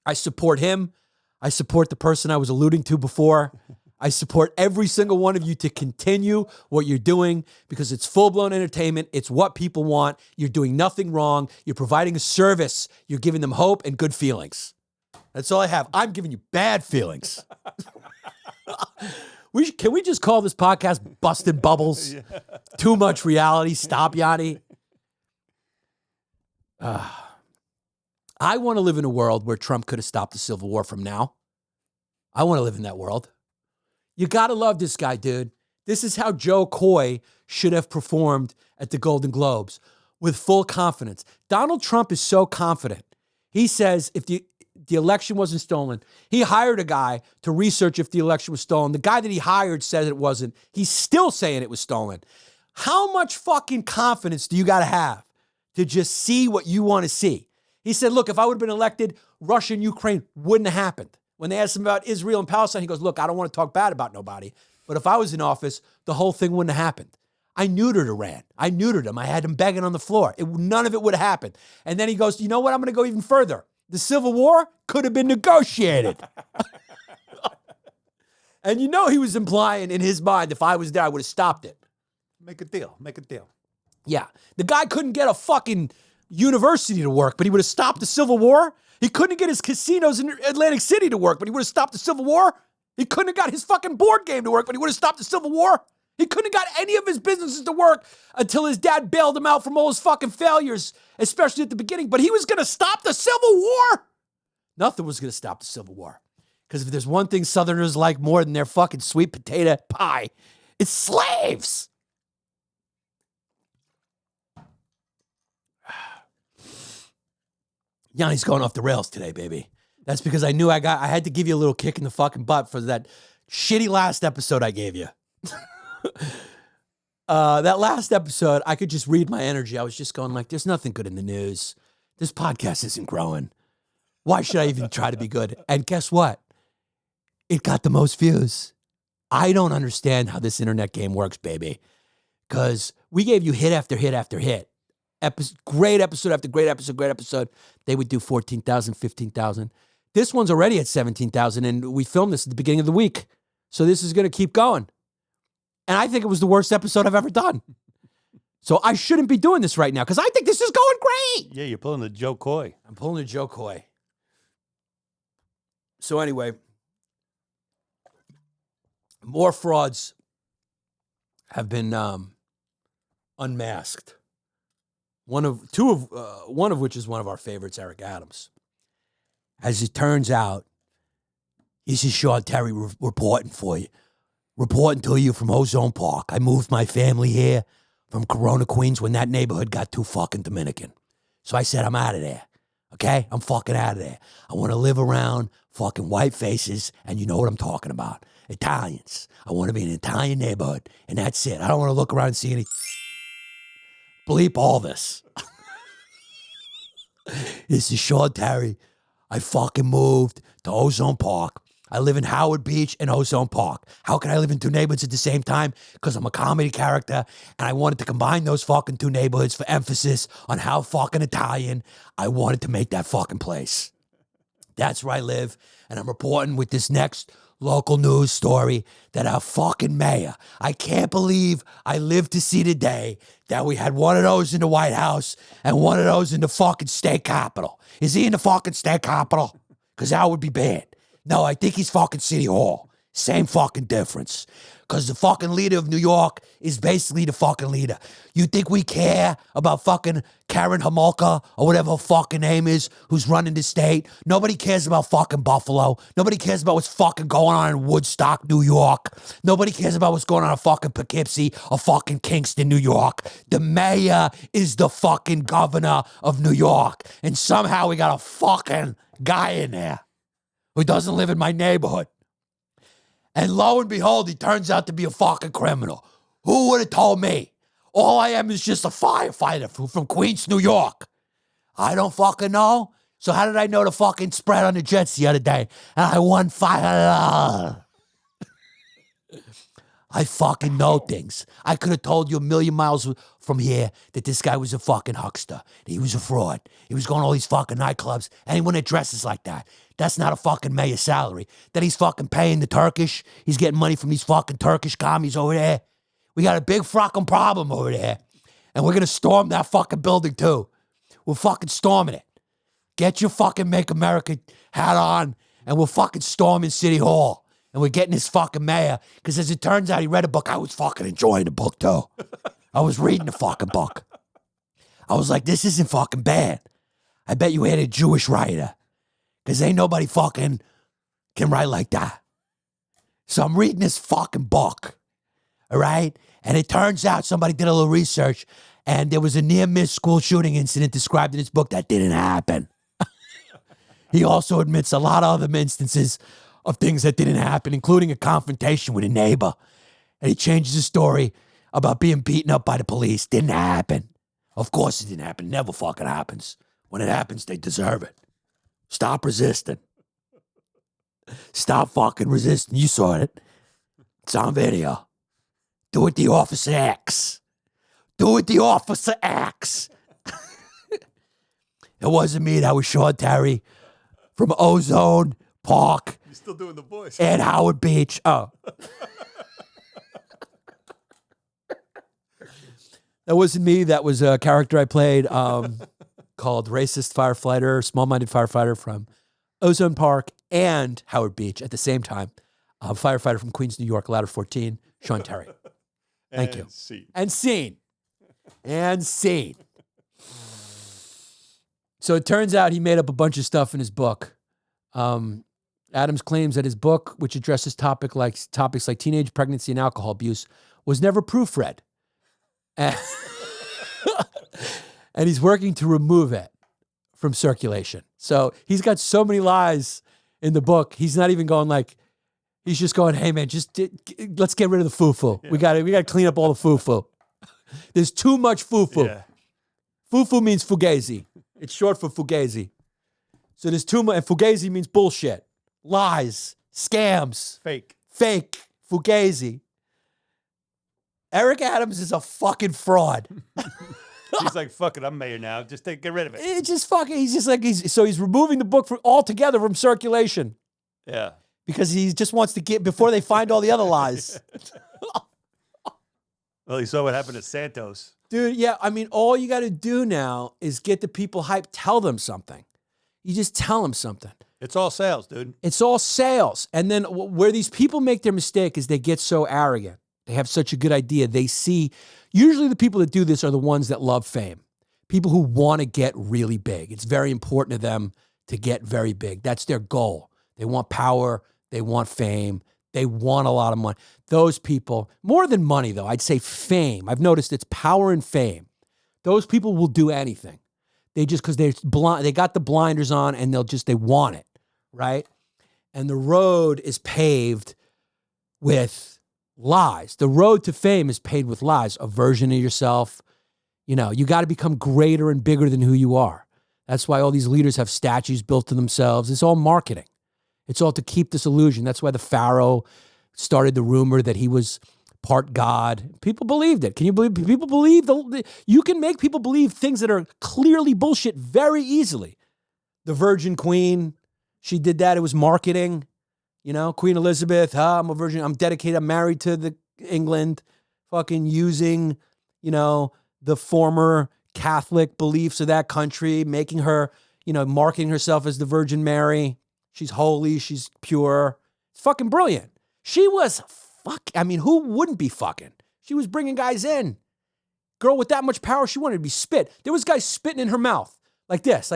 I support him. I support the person I was alluding to before. I support every single one of you to continue what you're doing because it's full-blown entertainment. It's what people want. You're doing nothing wrong. You're providing a service. You're giving them hope and good feelings. That's all I have. I'm giving you bad feelings. Can we just call this podcast Busted Bubbles? Yeah. Too much reality. Stop, Yanni. I want to live in a world where Trump could have stopped the Civil War from now. I want to live in that world. You got to love this guy, dude. This is how Joe Koy should have performed at the Golden Globes with full confidence. Donald Trump is so confident. He says if the election wasn't stolen, he hired a guy to research if the election was stolen. The guy that he hired said it wasn't. He's still saying it was stolen. How much fucking confidence do you got to have to just see what you want to see? He said, look, if I would have been elected, Russia and Ukraine wouldn't have happened. When they asked him about Israel and Palestine, he goes, look, I don't want to talk bad about nobody, but if I was in office, the whole thing wouldn't have happened. I neutered Iran. I neutered him. I had him begging on the floor. None of it would have happened. And then he goes, you know what? I'm going to go even further. The Civil War could have been negotiated. And you know he was implying in his mind, if I was there, I would have stopped it. Make a deal. Make a deal. Yeah. The guy couldn't get a fucking university to work, but he would have stopped the Civil War. He couldn't get his casinos in Atlantic City to work, but he would have stopped the Civil War. He couldn't have got his fucking board game to work, but he would have stopped the Civil War. He couldn't have got any of his businesses to work until his dad bailed him out from all his fucking failures, especially at the beginning. But he was going to stop the Civil War. Nothing was going to stop the Civil War. Because if there's one thing Southerners like more than their fucking sweet potato pie, it's slaves. Yanni's going off the rails today, baby. That's because I knew I had to give you a little kick in the fucking butt for that shitty last episode I gave you. That last episode, I could just read my energy. I was just going like, there's nothing good in the news. This podcast isn't growing. Why should I even try to be good? And guess what? It got the most views. I don't understand how this internet game works, baby. Because we gave you hit after hit after hit. Great episode after great episode. They would do 14,000, 15,000. This one's already at 17,000, and we filmed this at the beginning of the week. So this is going to keep going. And I think it was the worst episode I've ever done. So I shouldn't be doing this right now because I think this is going great. Yeah, you're pulling the Joe Koy. I'm pulling the Joe Koy. So anyway, more frauds have been unmasked. One of which is one of our favorites, Eric Adams. As it turns out, this is Sean Terry reporting for you. Reporting to you from Ozone Park. I moved my family here from Corona, Queens when that neighborhood got too fucking Dominican. So I said, I'm out of there. Okay? I'm fucking out of there. I want to live around fucking white faces, and you know what I'm talking about. Italians. I want to be in an Italian neighborhood, and that's it. I don't want to look around and see any... Bleep all this. This is Sean Terry. I fucking moved to Ozone Park. I live in Howard Beach and Ozone Park. How can I live in two neighborhoods at the same time? Because I'm a comedy character, and I wanted to combine those fucking two neighborhoods for emphasis on how fucking Italian I wanted to make that fucking place. That's where I live, and I'm reporting with this next local news story that our fucking mayor, I can't believe I lived to see the day that we had one of those in the White House and one of those in the fucking state capitol. Is he in the fucking state capitol? Because that would be bad. No, I think he's fucking City Hall. Same fucking difference. Because the fucking leader of New York is basically the fucking leader. You think we care about fucking Karen Homolka or whatever her fucking name is who's running the state? Nobody cares about fucking Buffalo. Nobody cares about what's fucking going on in Woodstock, New York. Nobody cares about what's going on in fucking Poughkeepsie or fucking Kingston, New York. The mayor is the fucking governor of New York. And somehow we got a fucking guy in there who doesn't live in my neighborhood. And lo and behold, he turns out to be a fucking criminal. Who would have told me? All I am is just a firefighter from Queens, New York. I don't fucking know. So how did I know the fucking spread on the Jets the other day? And I won $500. I fucking know things. I could have told you a million miles from here that this guy was a fucking huckster. He was a fraud. He was going to all these fucking nightclubs. Anyone that dresses like that, that's not a fucking mayor's salary. That he's fucking paying the Turkish. He's getting money from these fucking Turkish commies over there. We got a big fucking problem over there. And we're going to storm that fucking building too. We're fucking storming it. Get your fucking Make America hat on and we're fucking storming City Hall. And we're getting this fucking mayor. Because as it turns out, he read a book. I was fucking enjoying the book, too. I was reading the fucking book. I was like, this isn't fucking bad. I bet you had a Jewish writer. Because ain't nobody fucking can write like that. So I'm reading this fucking book. All right? And it turns out somebody did a little research. And there was a near-miss school shooting incident described in his book that didn't happen. He also admits a lot of other instances of things that didn't happen, including a confrontation with a neighbor. And he changes his story about being beaten up by the police. Didn't happen. Of course it didn't happen. Never fucking happens. When it happens, they deserve it. Stop resisting. Stop fucking resisting. You saw it. It's on video. Do what the officer acts. Do what the officer acts. It wasn't me. That was Sean Terry from Ozone Park. You're still doing the voice. And Howard Beach. Oh. That wasn't me. That was a character I played called Racist Firefighter, Small-Minded Firefighter from Ozone Park and Howard Beach at the same time. Firefighter from Queens, New York, ladder 14, Sean Terry. Thank you. Scene. And scene. And scene. So it turns out he made up a bunch of stuff in his book. Adams claims that his book, which addresses topics like teenage pregnancy and alcohol abuse, was never proofread. And, and he's working to remove it from circulation. So he's got so many lies in the book. He's not even going like, he's just going, hey man, let's get rid of the foo-foo. Yeah. We got to clean up all the foo-foo. There's too much foo-foo. Yeah. Foo-foo means fugazi. It's short for fugazi. So there's too much, and fugazi means bullshit. Lies, scams, fake, fugazi. Eric Adams is a fucking fraud. He's like, fuck it, I'm mayor now. Just get rid of it. It's just fucking, he's removing the book altogether from circulation. Yeah. Because he just wants to get, before they find all the other lies. Well, you saw what happened at Santos. Dude, yeah, I mean, all you got to do now is get the people hyped, tell them something. You just tell them something. It's all sales, dude. It's all sales. And then where these people make their mistake is they get so arrogant. They have such a good idea. They see, usually the people that do this are the ones that love fame. People who want to get really big. It's very important to them to get very big. That's their goal. They want power. They want fame. They want a lot of money. Those people, more than money though, I'd say fame. I've noticed it's power and fame. Those people will do anything. They just, because they're blind, they got the blinders on and they want it, right? And the road is paved with lies. The road to fame is paved with lies. A version of yourself. You know, you got to become greater and bigger than who you are. That's why all these leaders have statues built to themselves. It's all marketing. It's all to keep this illusion. That's why the Pharaoh started the rumor that he was part God. People believed it. Can you believe? People believe you can make people believe things that are clearly bullshit very easily. The Virgin Queen, she did that. It was marketing. You know, Queen Elizabeth, I'm a virgin. I'm dedicated. I'm married to England. Fucking using, you know, the former Catholic beliefs of that country, making her, you know, marketing herself as the Virgin Mary. She's holy. She's pure. It's fucking brilliant. She was I mean, who wouldn't be fucking? She was bringing guys in. Girl with that much power, she wanted to be spit. There was guys spitting in her mouth like this,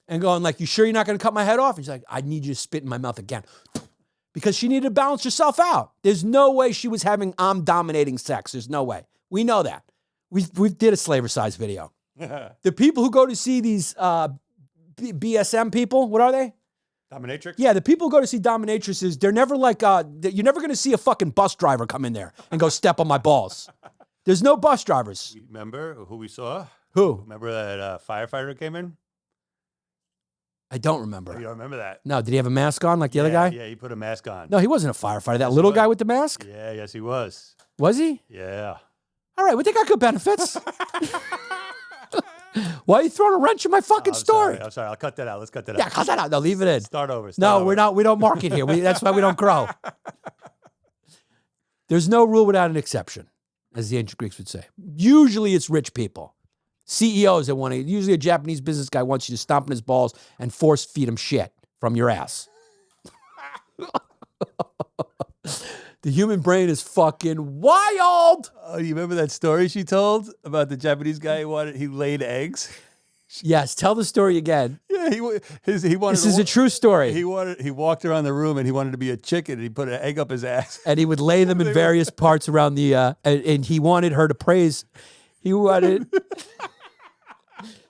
and going like, "You sure you're not going to cut my head off?" And she's like, "I need you to spit in my mouth again," because she needed to balance herself out. There's no way she was having dominating sex. There's no way. We know that. We did a slaver size video. The people who go to see these BSM people, what are they? Dominatrix? Yeah, the people who go to see dominatrixes, they're never like, you're never going to see a fucking bus driver come in there and go step on my balls. There's no bus drivers. Remember who we saw? Who? Remember that firefighter came in? I don't remember. You don't remember that? No, did he have a mask on like the other guy? Yeah, he put a mask on. No, he wasn't a firefighter. That little guy with the mask? Yeah, yes, he was. Was he? Yeah. All right, well, they got good benefits. Why are you throwing a wrench in my fucking story? I'm sorry. I'll cut that out. Let's cut that Yeah, out. cut that out. No, leave it in. Start over. No, we're not. We don't market here. That's why we don't grow. There's no rule without an exception, as the ancient Greeks would say. Usually it's rich people. CEOs that want to, usually a Japanese business guy wants you to stomp on his balls and force feed him shit from your ass. The human brain is fucking wild. Oh, you remember that story she told about the Japanese guy he laid eggs? Yes, tell the story again. Yeah, he wanted. This is a true story. He walked around the room and he wanted to be a chicken and he put an egg up his ass. And he would lay them in various parts around the, and he wanted her to praise. He wanted.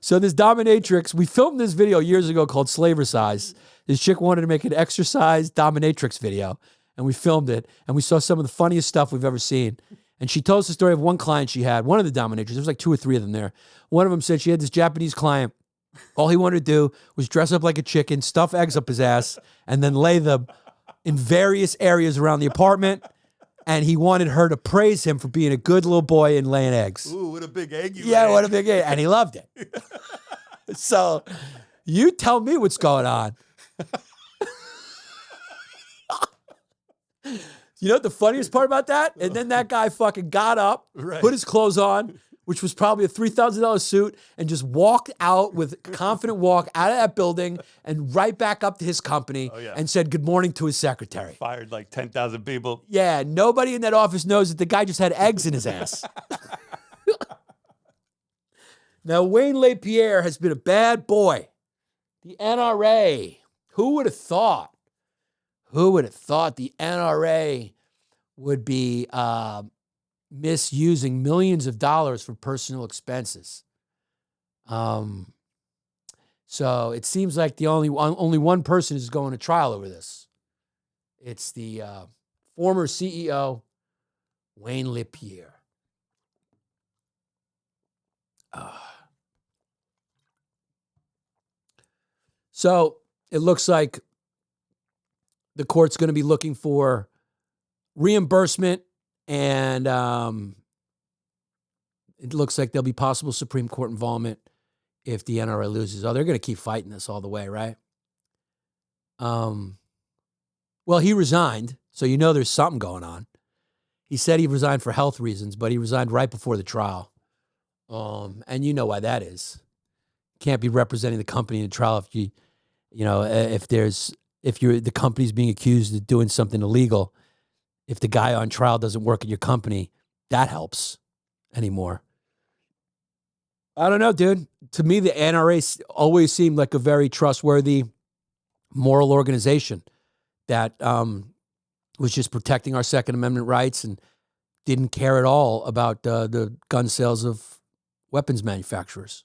So this dominatrix, we filmed this video years ago called Slaver Size. This chick wanted to make an exercise dominatrix video. And we filmed it, and we saw some of the funniest stuff we've ever seen. And she told us the story of one client she had, one of the dominatrix. There was like 2 or 3 of them there. One of them said she had this Japanese client. All he wanted to do was dress up like a chicken, stuff eggs up his ass, and then lay them in various areas around the apartment. And he wanted her to praise him for being a good little boy and laying eggs. Ooh, what a big egg you Yeah, laid. what a big egg. And he loved it. So you tell me what's going on. You know what the funniest part about that? And then that guy fucking got up, put his clothes on, which was probably a $3,000 suit, and just walked out with a confident walk out of that building and right back up to his company and said good morning to his secretary. Fired like 10,000 people. Yeah, nobody in that office knows that the guy just had eggs in his ass. Now, Wayne LaPierre has been a bad boy. The NRA. Who would have thought? Who would have thought the NRA would be misusing millions of dollars for personal expenses? So it seems like the only one person is going to trial over this. It's the former CEO, Wayne LaPierre. So it looks like the court's going to be looking for reimbursement, and it looks like there'll be possible Supreme Court involvement if the NRA loses. Oh, they're going to keep fighting this all the way, right? Well, he resigned, so you know there's something going on. He said he resigned for health reasons, but he resigned right before the trial. And you know why that is. Can't be representing the company in a trial if the company's being accused of doing something illegal. If the guy on trial doesn't work at your company, that helps anymore. I don't know, dude. To me, the NRA always seemed like a very trustworthy, moral organization that was just protecting our Second Amendment rights and didn't care at all about the gun sales of weapons manufacturers.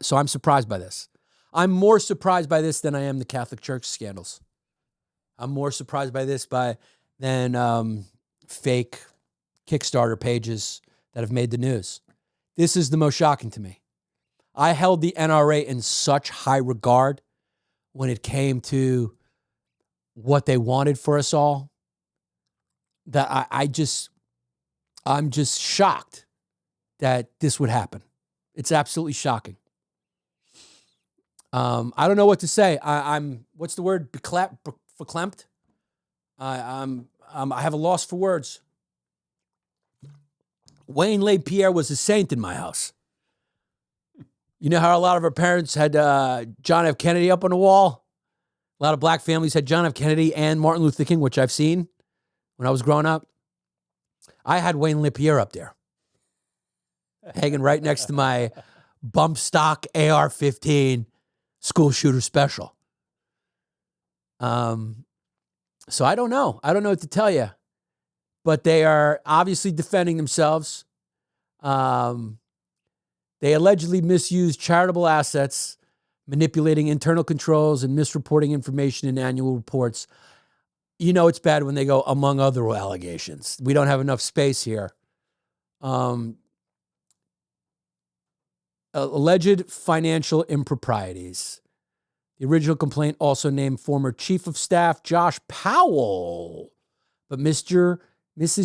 So I'm surprised by this. I'm more surprised by this than I am the Catholic Church scandals. I'm more surprised by this than fake Kickstarter pages that have made the news. This is the most shocking to me. I held the NRA in such high regard when it came to what they wanted for us all that I'm just shocked that this would happen. It's absolutely shocking. I don't know what to say. I'm what's the word? Verklempt? I have a loss for words. Wayne LaPierre was a saint in my house. You know how a lot of our parents had John F. Kennedy up on the wall? A lot of black families had John F. Kennedy and Martin Luther King, which I've seen when I was growing up. I had Wayne LaPierre up there, hanging right next to my bump stock AR-15 school shooter special. So I don't know. I don't know what to tell you. But they are obviously defending themselves. They allegedly misused charitable assets, manipulating internal controls, and misreporting information in annual reports. You know it's bad when they go among other allegations. We don't have enough space here. Alleged financial improprieties. The original complaint also named former Chief of Staff Josh Powell. But Mrs.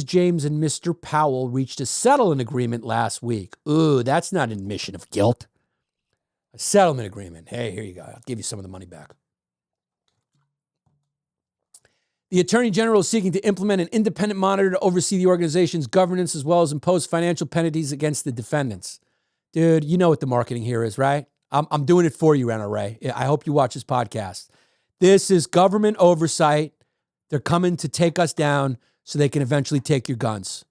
James and Mr. Powell reached a settlement agreement last week. Ooh, that's not an admission of guilt. A settlement agreement. Hey, here you go. I'll give you some of the money back. The Attorney General is seeking to implement an independent monitor to oversee the organization's governance as well as impose financial penalties against the defendants. Dude, you know what the marketing here is, right? I'm doing it for you, NRA. I hope you watch this podcast. This is government oversight. They're coming to take us down so they can eventually take your guns.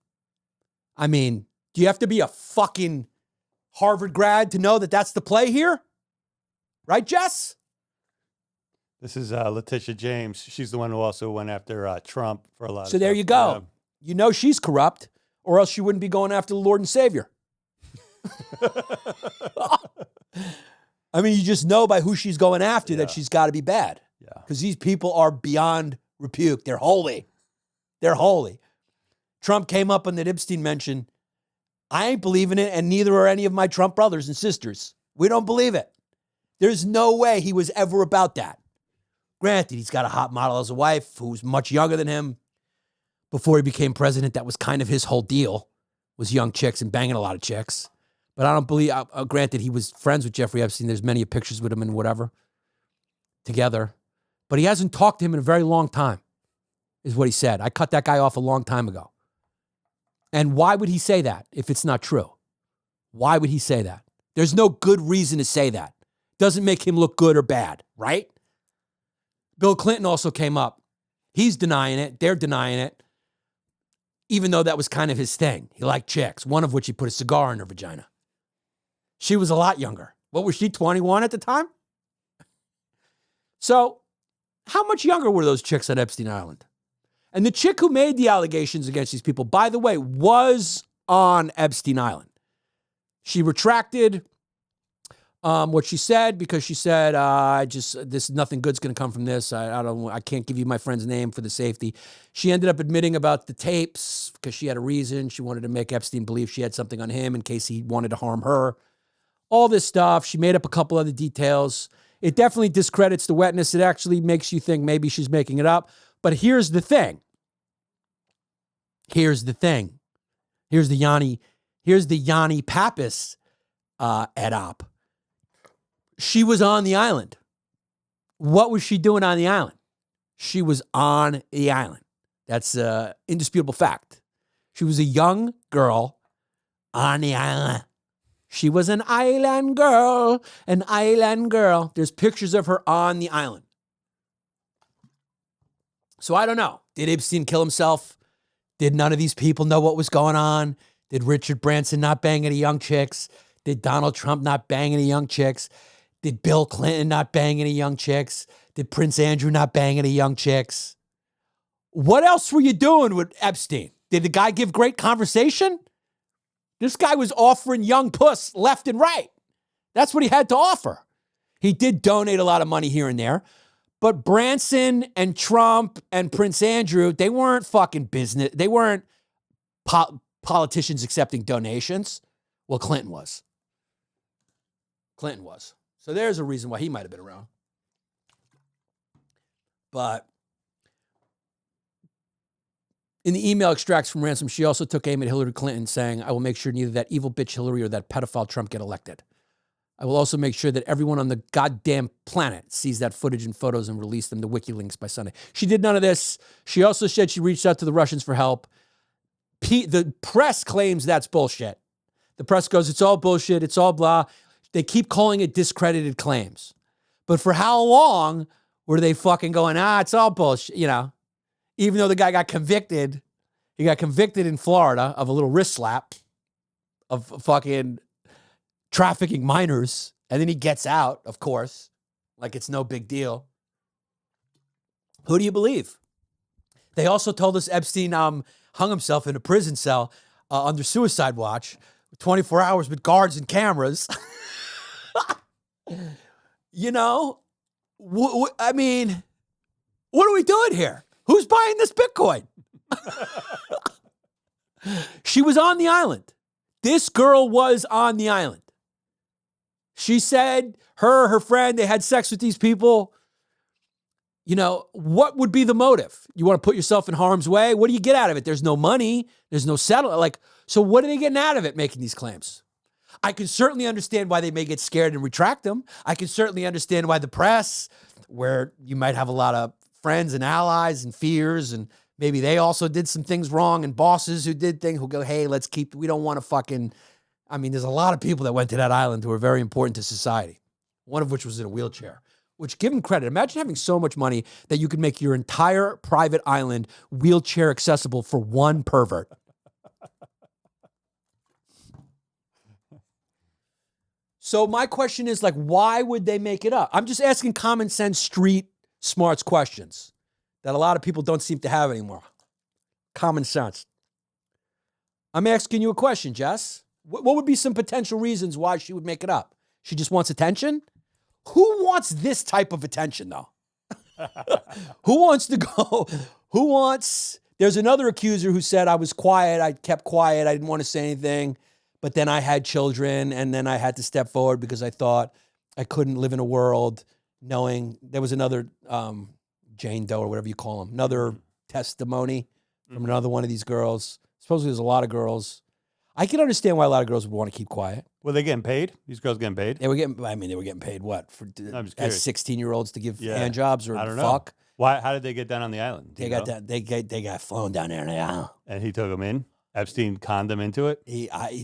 I mean, do you have to be a fucking Harvard grad to know that that's the play here? Right, Jess? This is Letitia James. She's the one who also went after Trump for a lot of So there stuff. you go. Yeah. You know she's corrupt, or else she wouldn't be going after the Lord and Savior. I mean, you just know by who she's going after that she's got to be bad. Yeah. Because these people are beyond rebuke. They're holy. They're holy. Trump came up on that Epstein mention. I ain't believing it, and neither are any of my Trump brothers and sisters. We don't believe it. There's no way he was ever about that. Granted, he's got a hot model as a wife who's much younger than him. Before he became president, that was kind of his whole deal, was young chicks and banging a lot of chicks. But I don't believe, granted, he was friends with Jeffrey Epstein. There's many pictures with him and whatever together. But he hasn't talked to him in a very long time, is what he said. I cut that guy off a long time ago. And why would he say that if it's not true? Why would he say that? There's no good reason to say that. Doesn't make him look good or bad, right? Bill Clinton also came up. He's denying it. They're denying it. Even though that was kind of his thing. He liked chicks, one of which he put a cigar in her vagina. She was a lot younger. What was she, 21 at the time? So how much younger were those chicks at Epstein Island? And the chick who made the allegations against these people, by the way, was on Epstein Island. She retracted what she said because she said, nothing good's going to come from this. I can't give you my friend's name for the safety. She ended up admitting about the tapes because she had a reason. She wanted to make Epstein believe she had something on him in case he wanted to harm her. All this stuff. She made up a couple other details. It definitely discredits the witness. It actually makes you think maybe she's making it up. But here's the thing. Here's the Yanni Pappas et op. She was on the island. What was she doing on the island? She was on the island. That's an indisputable fact. She was a young girl on the island. She was an island girl, an island girl. There's pictures of her on the island. So I don't know. Did Epstein kill himself? Did none of these people know what was going on? Did Richard Branson not bang any young chicks? Did Donald Trump not bang any young chicks? Did Bill Clinton not bang any young chicks? Did Prince Andrew not bang any young chicks? What else were you doing with Epstein? Did the guy give great conversation? This guy was offering young puss left and right. That's what he had to offer. He did donate a lot of money here and there. But Branson and Trump and Prince Andrew, they weren't fucking business. They weren't politicians accepting donations. Well, Clinton was. So there's a reason why he might have been around. But in the email extracts from Ransom, she also took aim at Hillary Clinton, saying, I will make sure neither that evil bitch Hillary or that pedophile Trump get elected. I will also make sure that everyone on the goddamn planet sees that footage and photos and release them to WikiLeaks by Sunday. She did none of this. She also said she reached out to the Russians for help. The press claims that's bullshit. The press goes, it's all bullshit. It's all blah. They keep calling it discredited claims. But for how long Were they fucking going, it's all bullshit, you know? Even though the guy got convicted, he got convicted in Florida of a little wrist slap of fucking trafficking minors. And then he gets out, of course, like it's no big deal. Who do you believe? They also told us Epstein hung himself in a prison cell under suicide watch, 24 hours with guards and cameras. You know, I mean, what are we doing here? Who's buying this Bitcoin? She was on the island. This girl was on the island. She said her friend, they had sex with these people. You know, what would be the motive? You want to put yourself in harm's way? What do you get out of it? There's no money. There's no settlement. Like, so what are they getting out of it making these claims? I can certainly understand why they may get scared and retract them. I can certainly understand why the press, where you might have a lot of friends and allies and fears, and maybe they also did some things wrong, and bosses who did things who go, hey, we don't want to fucking, I mean, there's a lot of people that went to that island who are very important to society. One of which was in a wheelchair, which, give him credit. Imagine having so much money that you could make your entire private island wheelchair accessible for one pervert. So my question is, like, why would they make it up? I'm just asking common sense, street smarts questions that a lot of people don't seem to have anymore. Common sense. I'm asking you a question, Jess. What would be some potential reasons why she would make it up? She just wants attention? Who wants this type of attention, though? Who wants to go? There's another accuser who said, I was quiet. I kept quiet. I didn't want to say anything. But then I had children, and then I had to step forward because I thought I couldn't live in a world knowing there was another Jane Doe or whatever you call them, another testimony from another one of these girls. Supposedly there's a lot of girls. I can understand why a lot of girls would want to keep quiet. Were they getting paid? These girls getting paid? They were getting paid what? I'm just As curious. 16-year-olds to give hand jobs or I don't know. fuck? Why? How did they get down on the island? They got flown down there. And he took them in? Epstein conned them into it?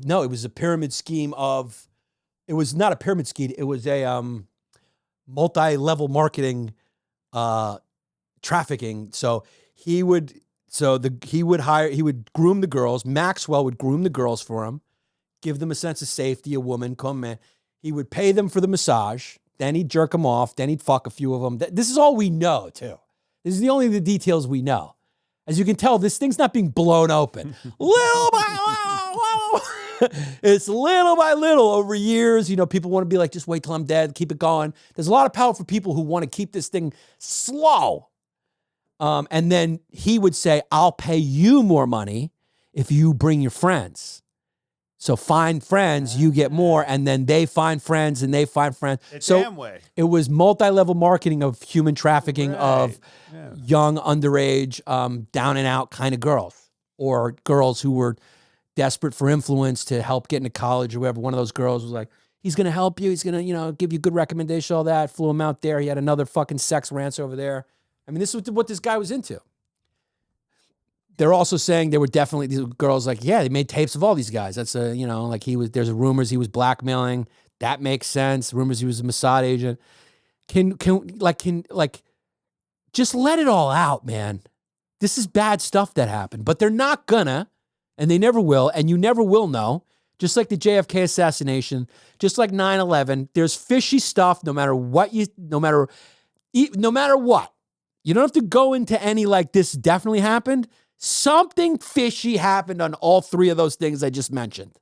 No, it was a pyramid scheme it was not a pyramid scheme. It was a multi-level marketing trafficking. So he would groom the girls. Maxwell would groom the girls for him, give them a sense of safety, a woman, come in. He would pay them for the massage. Then he'd jerk them off. Then he'd fuck a few of them. This is all we know, too. This is only the details we know. As you can tell, this thing's not being blown open. It's little by little over years. You know, people want to be like, just wait till I'm dead, keep it going. There's a lot of powerful people who want to keep this thing slow. And then he would say, I'll pay you more money if you bring your friends. So find friends, you get more, and then they find friends, and they find friends. It's so Amway. It was multi-level marketing of human trafficking of young, underage, down and out kind of girls, or girls who were desperate for influence to help get into college or whatever. One of those girls was like, he's going to help you. He's going to, give you good recommendation, all that. Flew him out there. He had another fucking sex rants over there. I mean, this is what this guy was into. They're also saying there were definitely these girls like, yeah, they made tapes of all these guys. That's there's rumors he was blackmailing. That makes sense. Rumors he was a Mossad agent. Can just let it all out, man. This is bad stuff that happened, but they're not gonna, and they never will, and you never will know. Just like the JFK assassination, just like 9/11, there's fishy stuff no matter what. No matter what. You don't have to go into any like this definitely happened. Something fishy happened on all three of those things I just mentioned.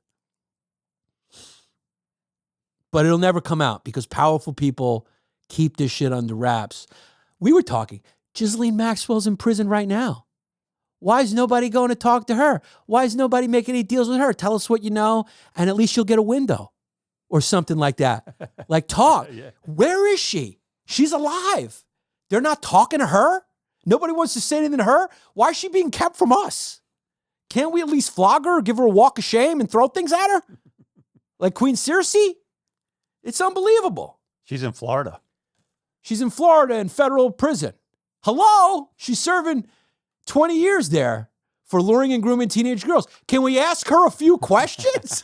But it'll never come out because powerful people keep this shit under wraps. We were talking, Ghislaine Maxwell's in prison right now. Why is nobody going to talk to her? Why is nobody making any deals with her? Tell us what you know, and at least you'll get a window or something like that. Like, talk. Yeah. Where is she? She's alive. They're not talking to her? Nobody wants to say anything to her? Why is she being kept from us? Can't we at least flog her or give her a walk of shame and throw things at her? Like Queen Circe? It's unbelievable. She's in Florida. She's in Florida in federal prison. Hello? She's serving 20 years there for luring and grooming teenage girls. Can we ask her a few questions?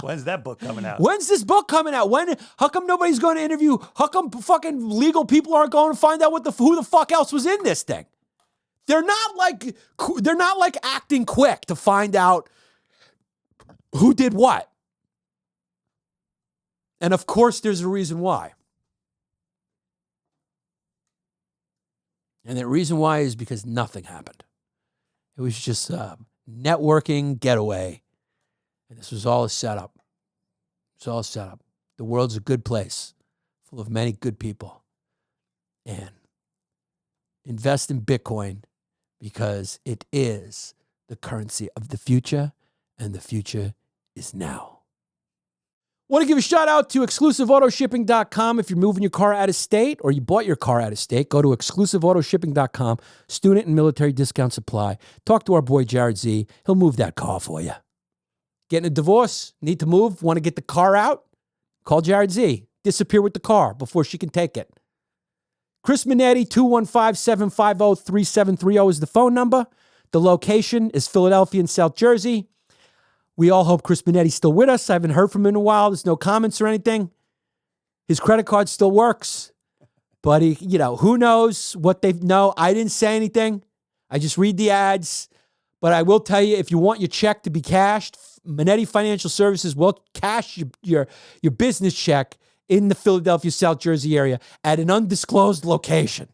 When's that book coming out? When's this book coming out? How come nobody's going to interview? How come fucking legal people aren't going to find out who the fuck else was in this thing? They're not like acting quick to find out who did what. And of course, there's a reason why. And the reason why is because nothing happened. It was just a networking getaway. And this was all a setup. It's all a setup. The world's a good place, full of many good people. And invest in Bitcoin because it is the currency of the future, and the future is now. Want to give a shout out to exclusiveautoshipping.com. If you're moving your car out of state or you bought your car out of state, go to exclusiveautoshipping.com. Student and military discount supply. Talk to our boy Jared Z. He'll move that car for you. Getting a divorce? Need to move? Want to get the car out? Call Jared Z. Disappear with the car before she can take it. Chris Minetti, 215-750-3730 is the phone number. The location is Philadelphia and South Jersey. We all hope Chris Minetti's still with us. I haven't heard from him in a while. There's no comments or anything. His credit card still works. But he, who knows what they know. I didn't say anything. I just read the ads. But I will tell you, if you want your check to be cashed, Minetti Financial Services will cash your business check in the Philadelphia, South Jersey area at an undisclosed location.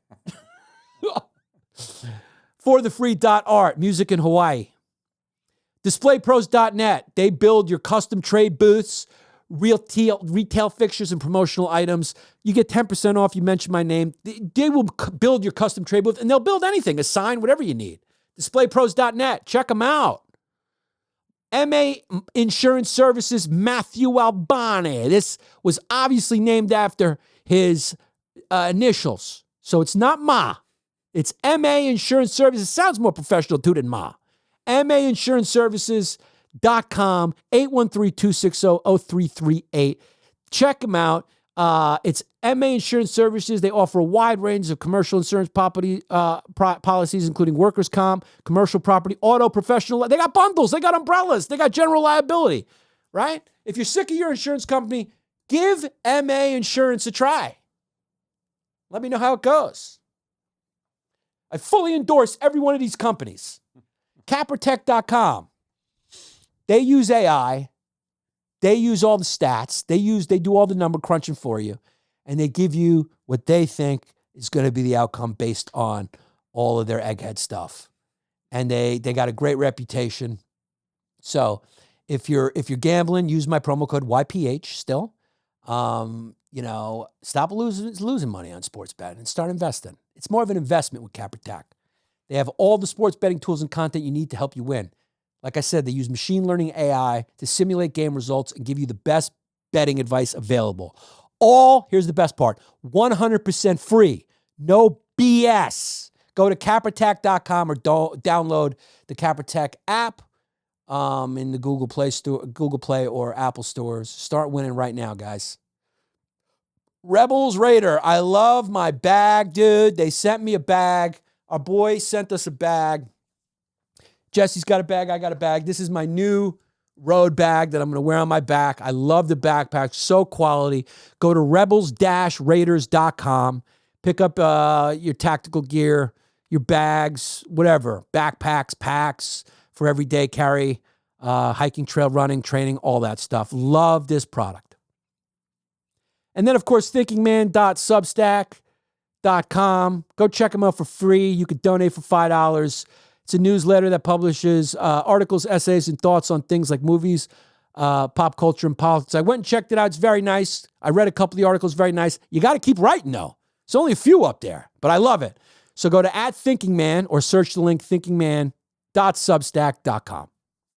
For the free .art, music in Hawaii. DisplayPros.net, they build your custom trade booths, retail fixtures, and promotional items. You get 10% off. You mention my name. They will build your custom trade booth, and they'll build anything, a sign, whatever you need. DisplayPros.net, check them out. MA Insurance Services, Matthew Albani. This was obviously named after his initials. So it's not Ma. It's MA Insurance Services. Sounds more professional, too, than Ma. MAinsuranceservices.com, 813-260-0338. Check them out. It's MA Insurance Services. They offer a wide range of commercial insurance policies, including workers' comp, commercial property, auto, professional. They got bundles. They got umbrellas. They got general liability, right? If you're sick of your insurance company, give MA Insurance a try. Let me know how it goes. I fully endorse every one of these companies. Caprotech.com. They use AI. They use all the stats. They do all the number crunching for you. And they give you what they think is going to be the outcome based on all of their egghead stuff. And they got a great reputation. So if you're gambling, use my promo code YPH still. Stop losing money on sports betting and start investing. It's more of an investment with Caprotech. They have all the sports betting tools and content you need to help you win. Like I said, they use machine learning AI to simulate game results and give you the best betting advice available. Here's the best part, 100% free. No BS. Go to Caprotech.com or download the Caprotech app in the Google Play or Apple stores. Start winning right now, guys. Rebels Raider. I love my bag, dude. They sent me a bag. Our boy sent us a bag. Jesse's got a bag. I got a bag. This is my new road bag that I'm going to wear on my back. I love the backpack. So quality. Go to rebels-raiders.com. Pick up your tactical gear, your bags, whatever. Backpacks, packs for everyday carry, hiking, trail running, training, all that stuff. Love this product. And then, of course, thinkingman.substack.com. Go check them out for free. You could donate for $5. It's a newsletter that publishes articles, essays, and thoughts on things like movies, pop culture, and politics. I went and checked it out. It's very nice. I read a couple of the articles. Very nice. You got to keep writing, though. There's only a few up there, but I love it. So go to @thinkingman or search the link thinkingman.substack.com.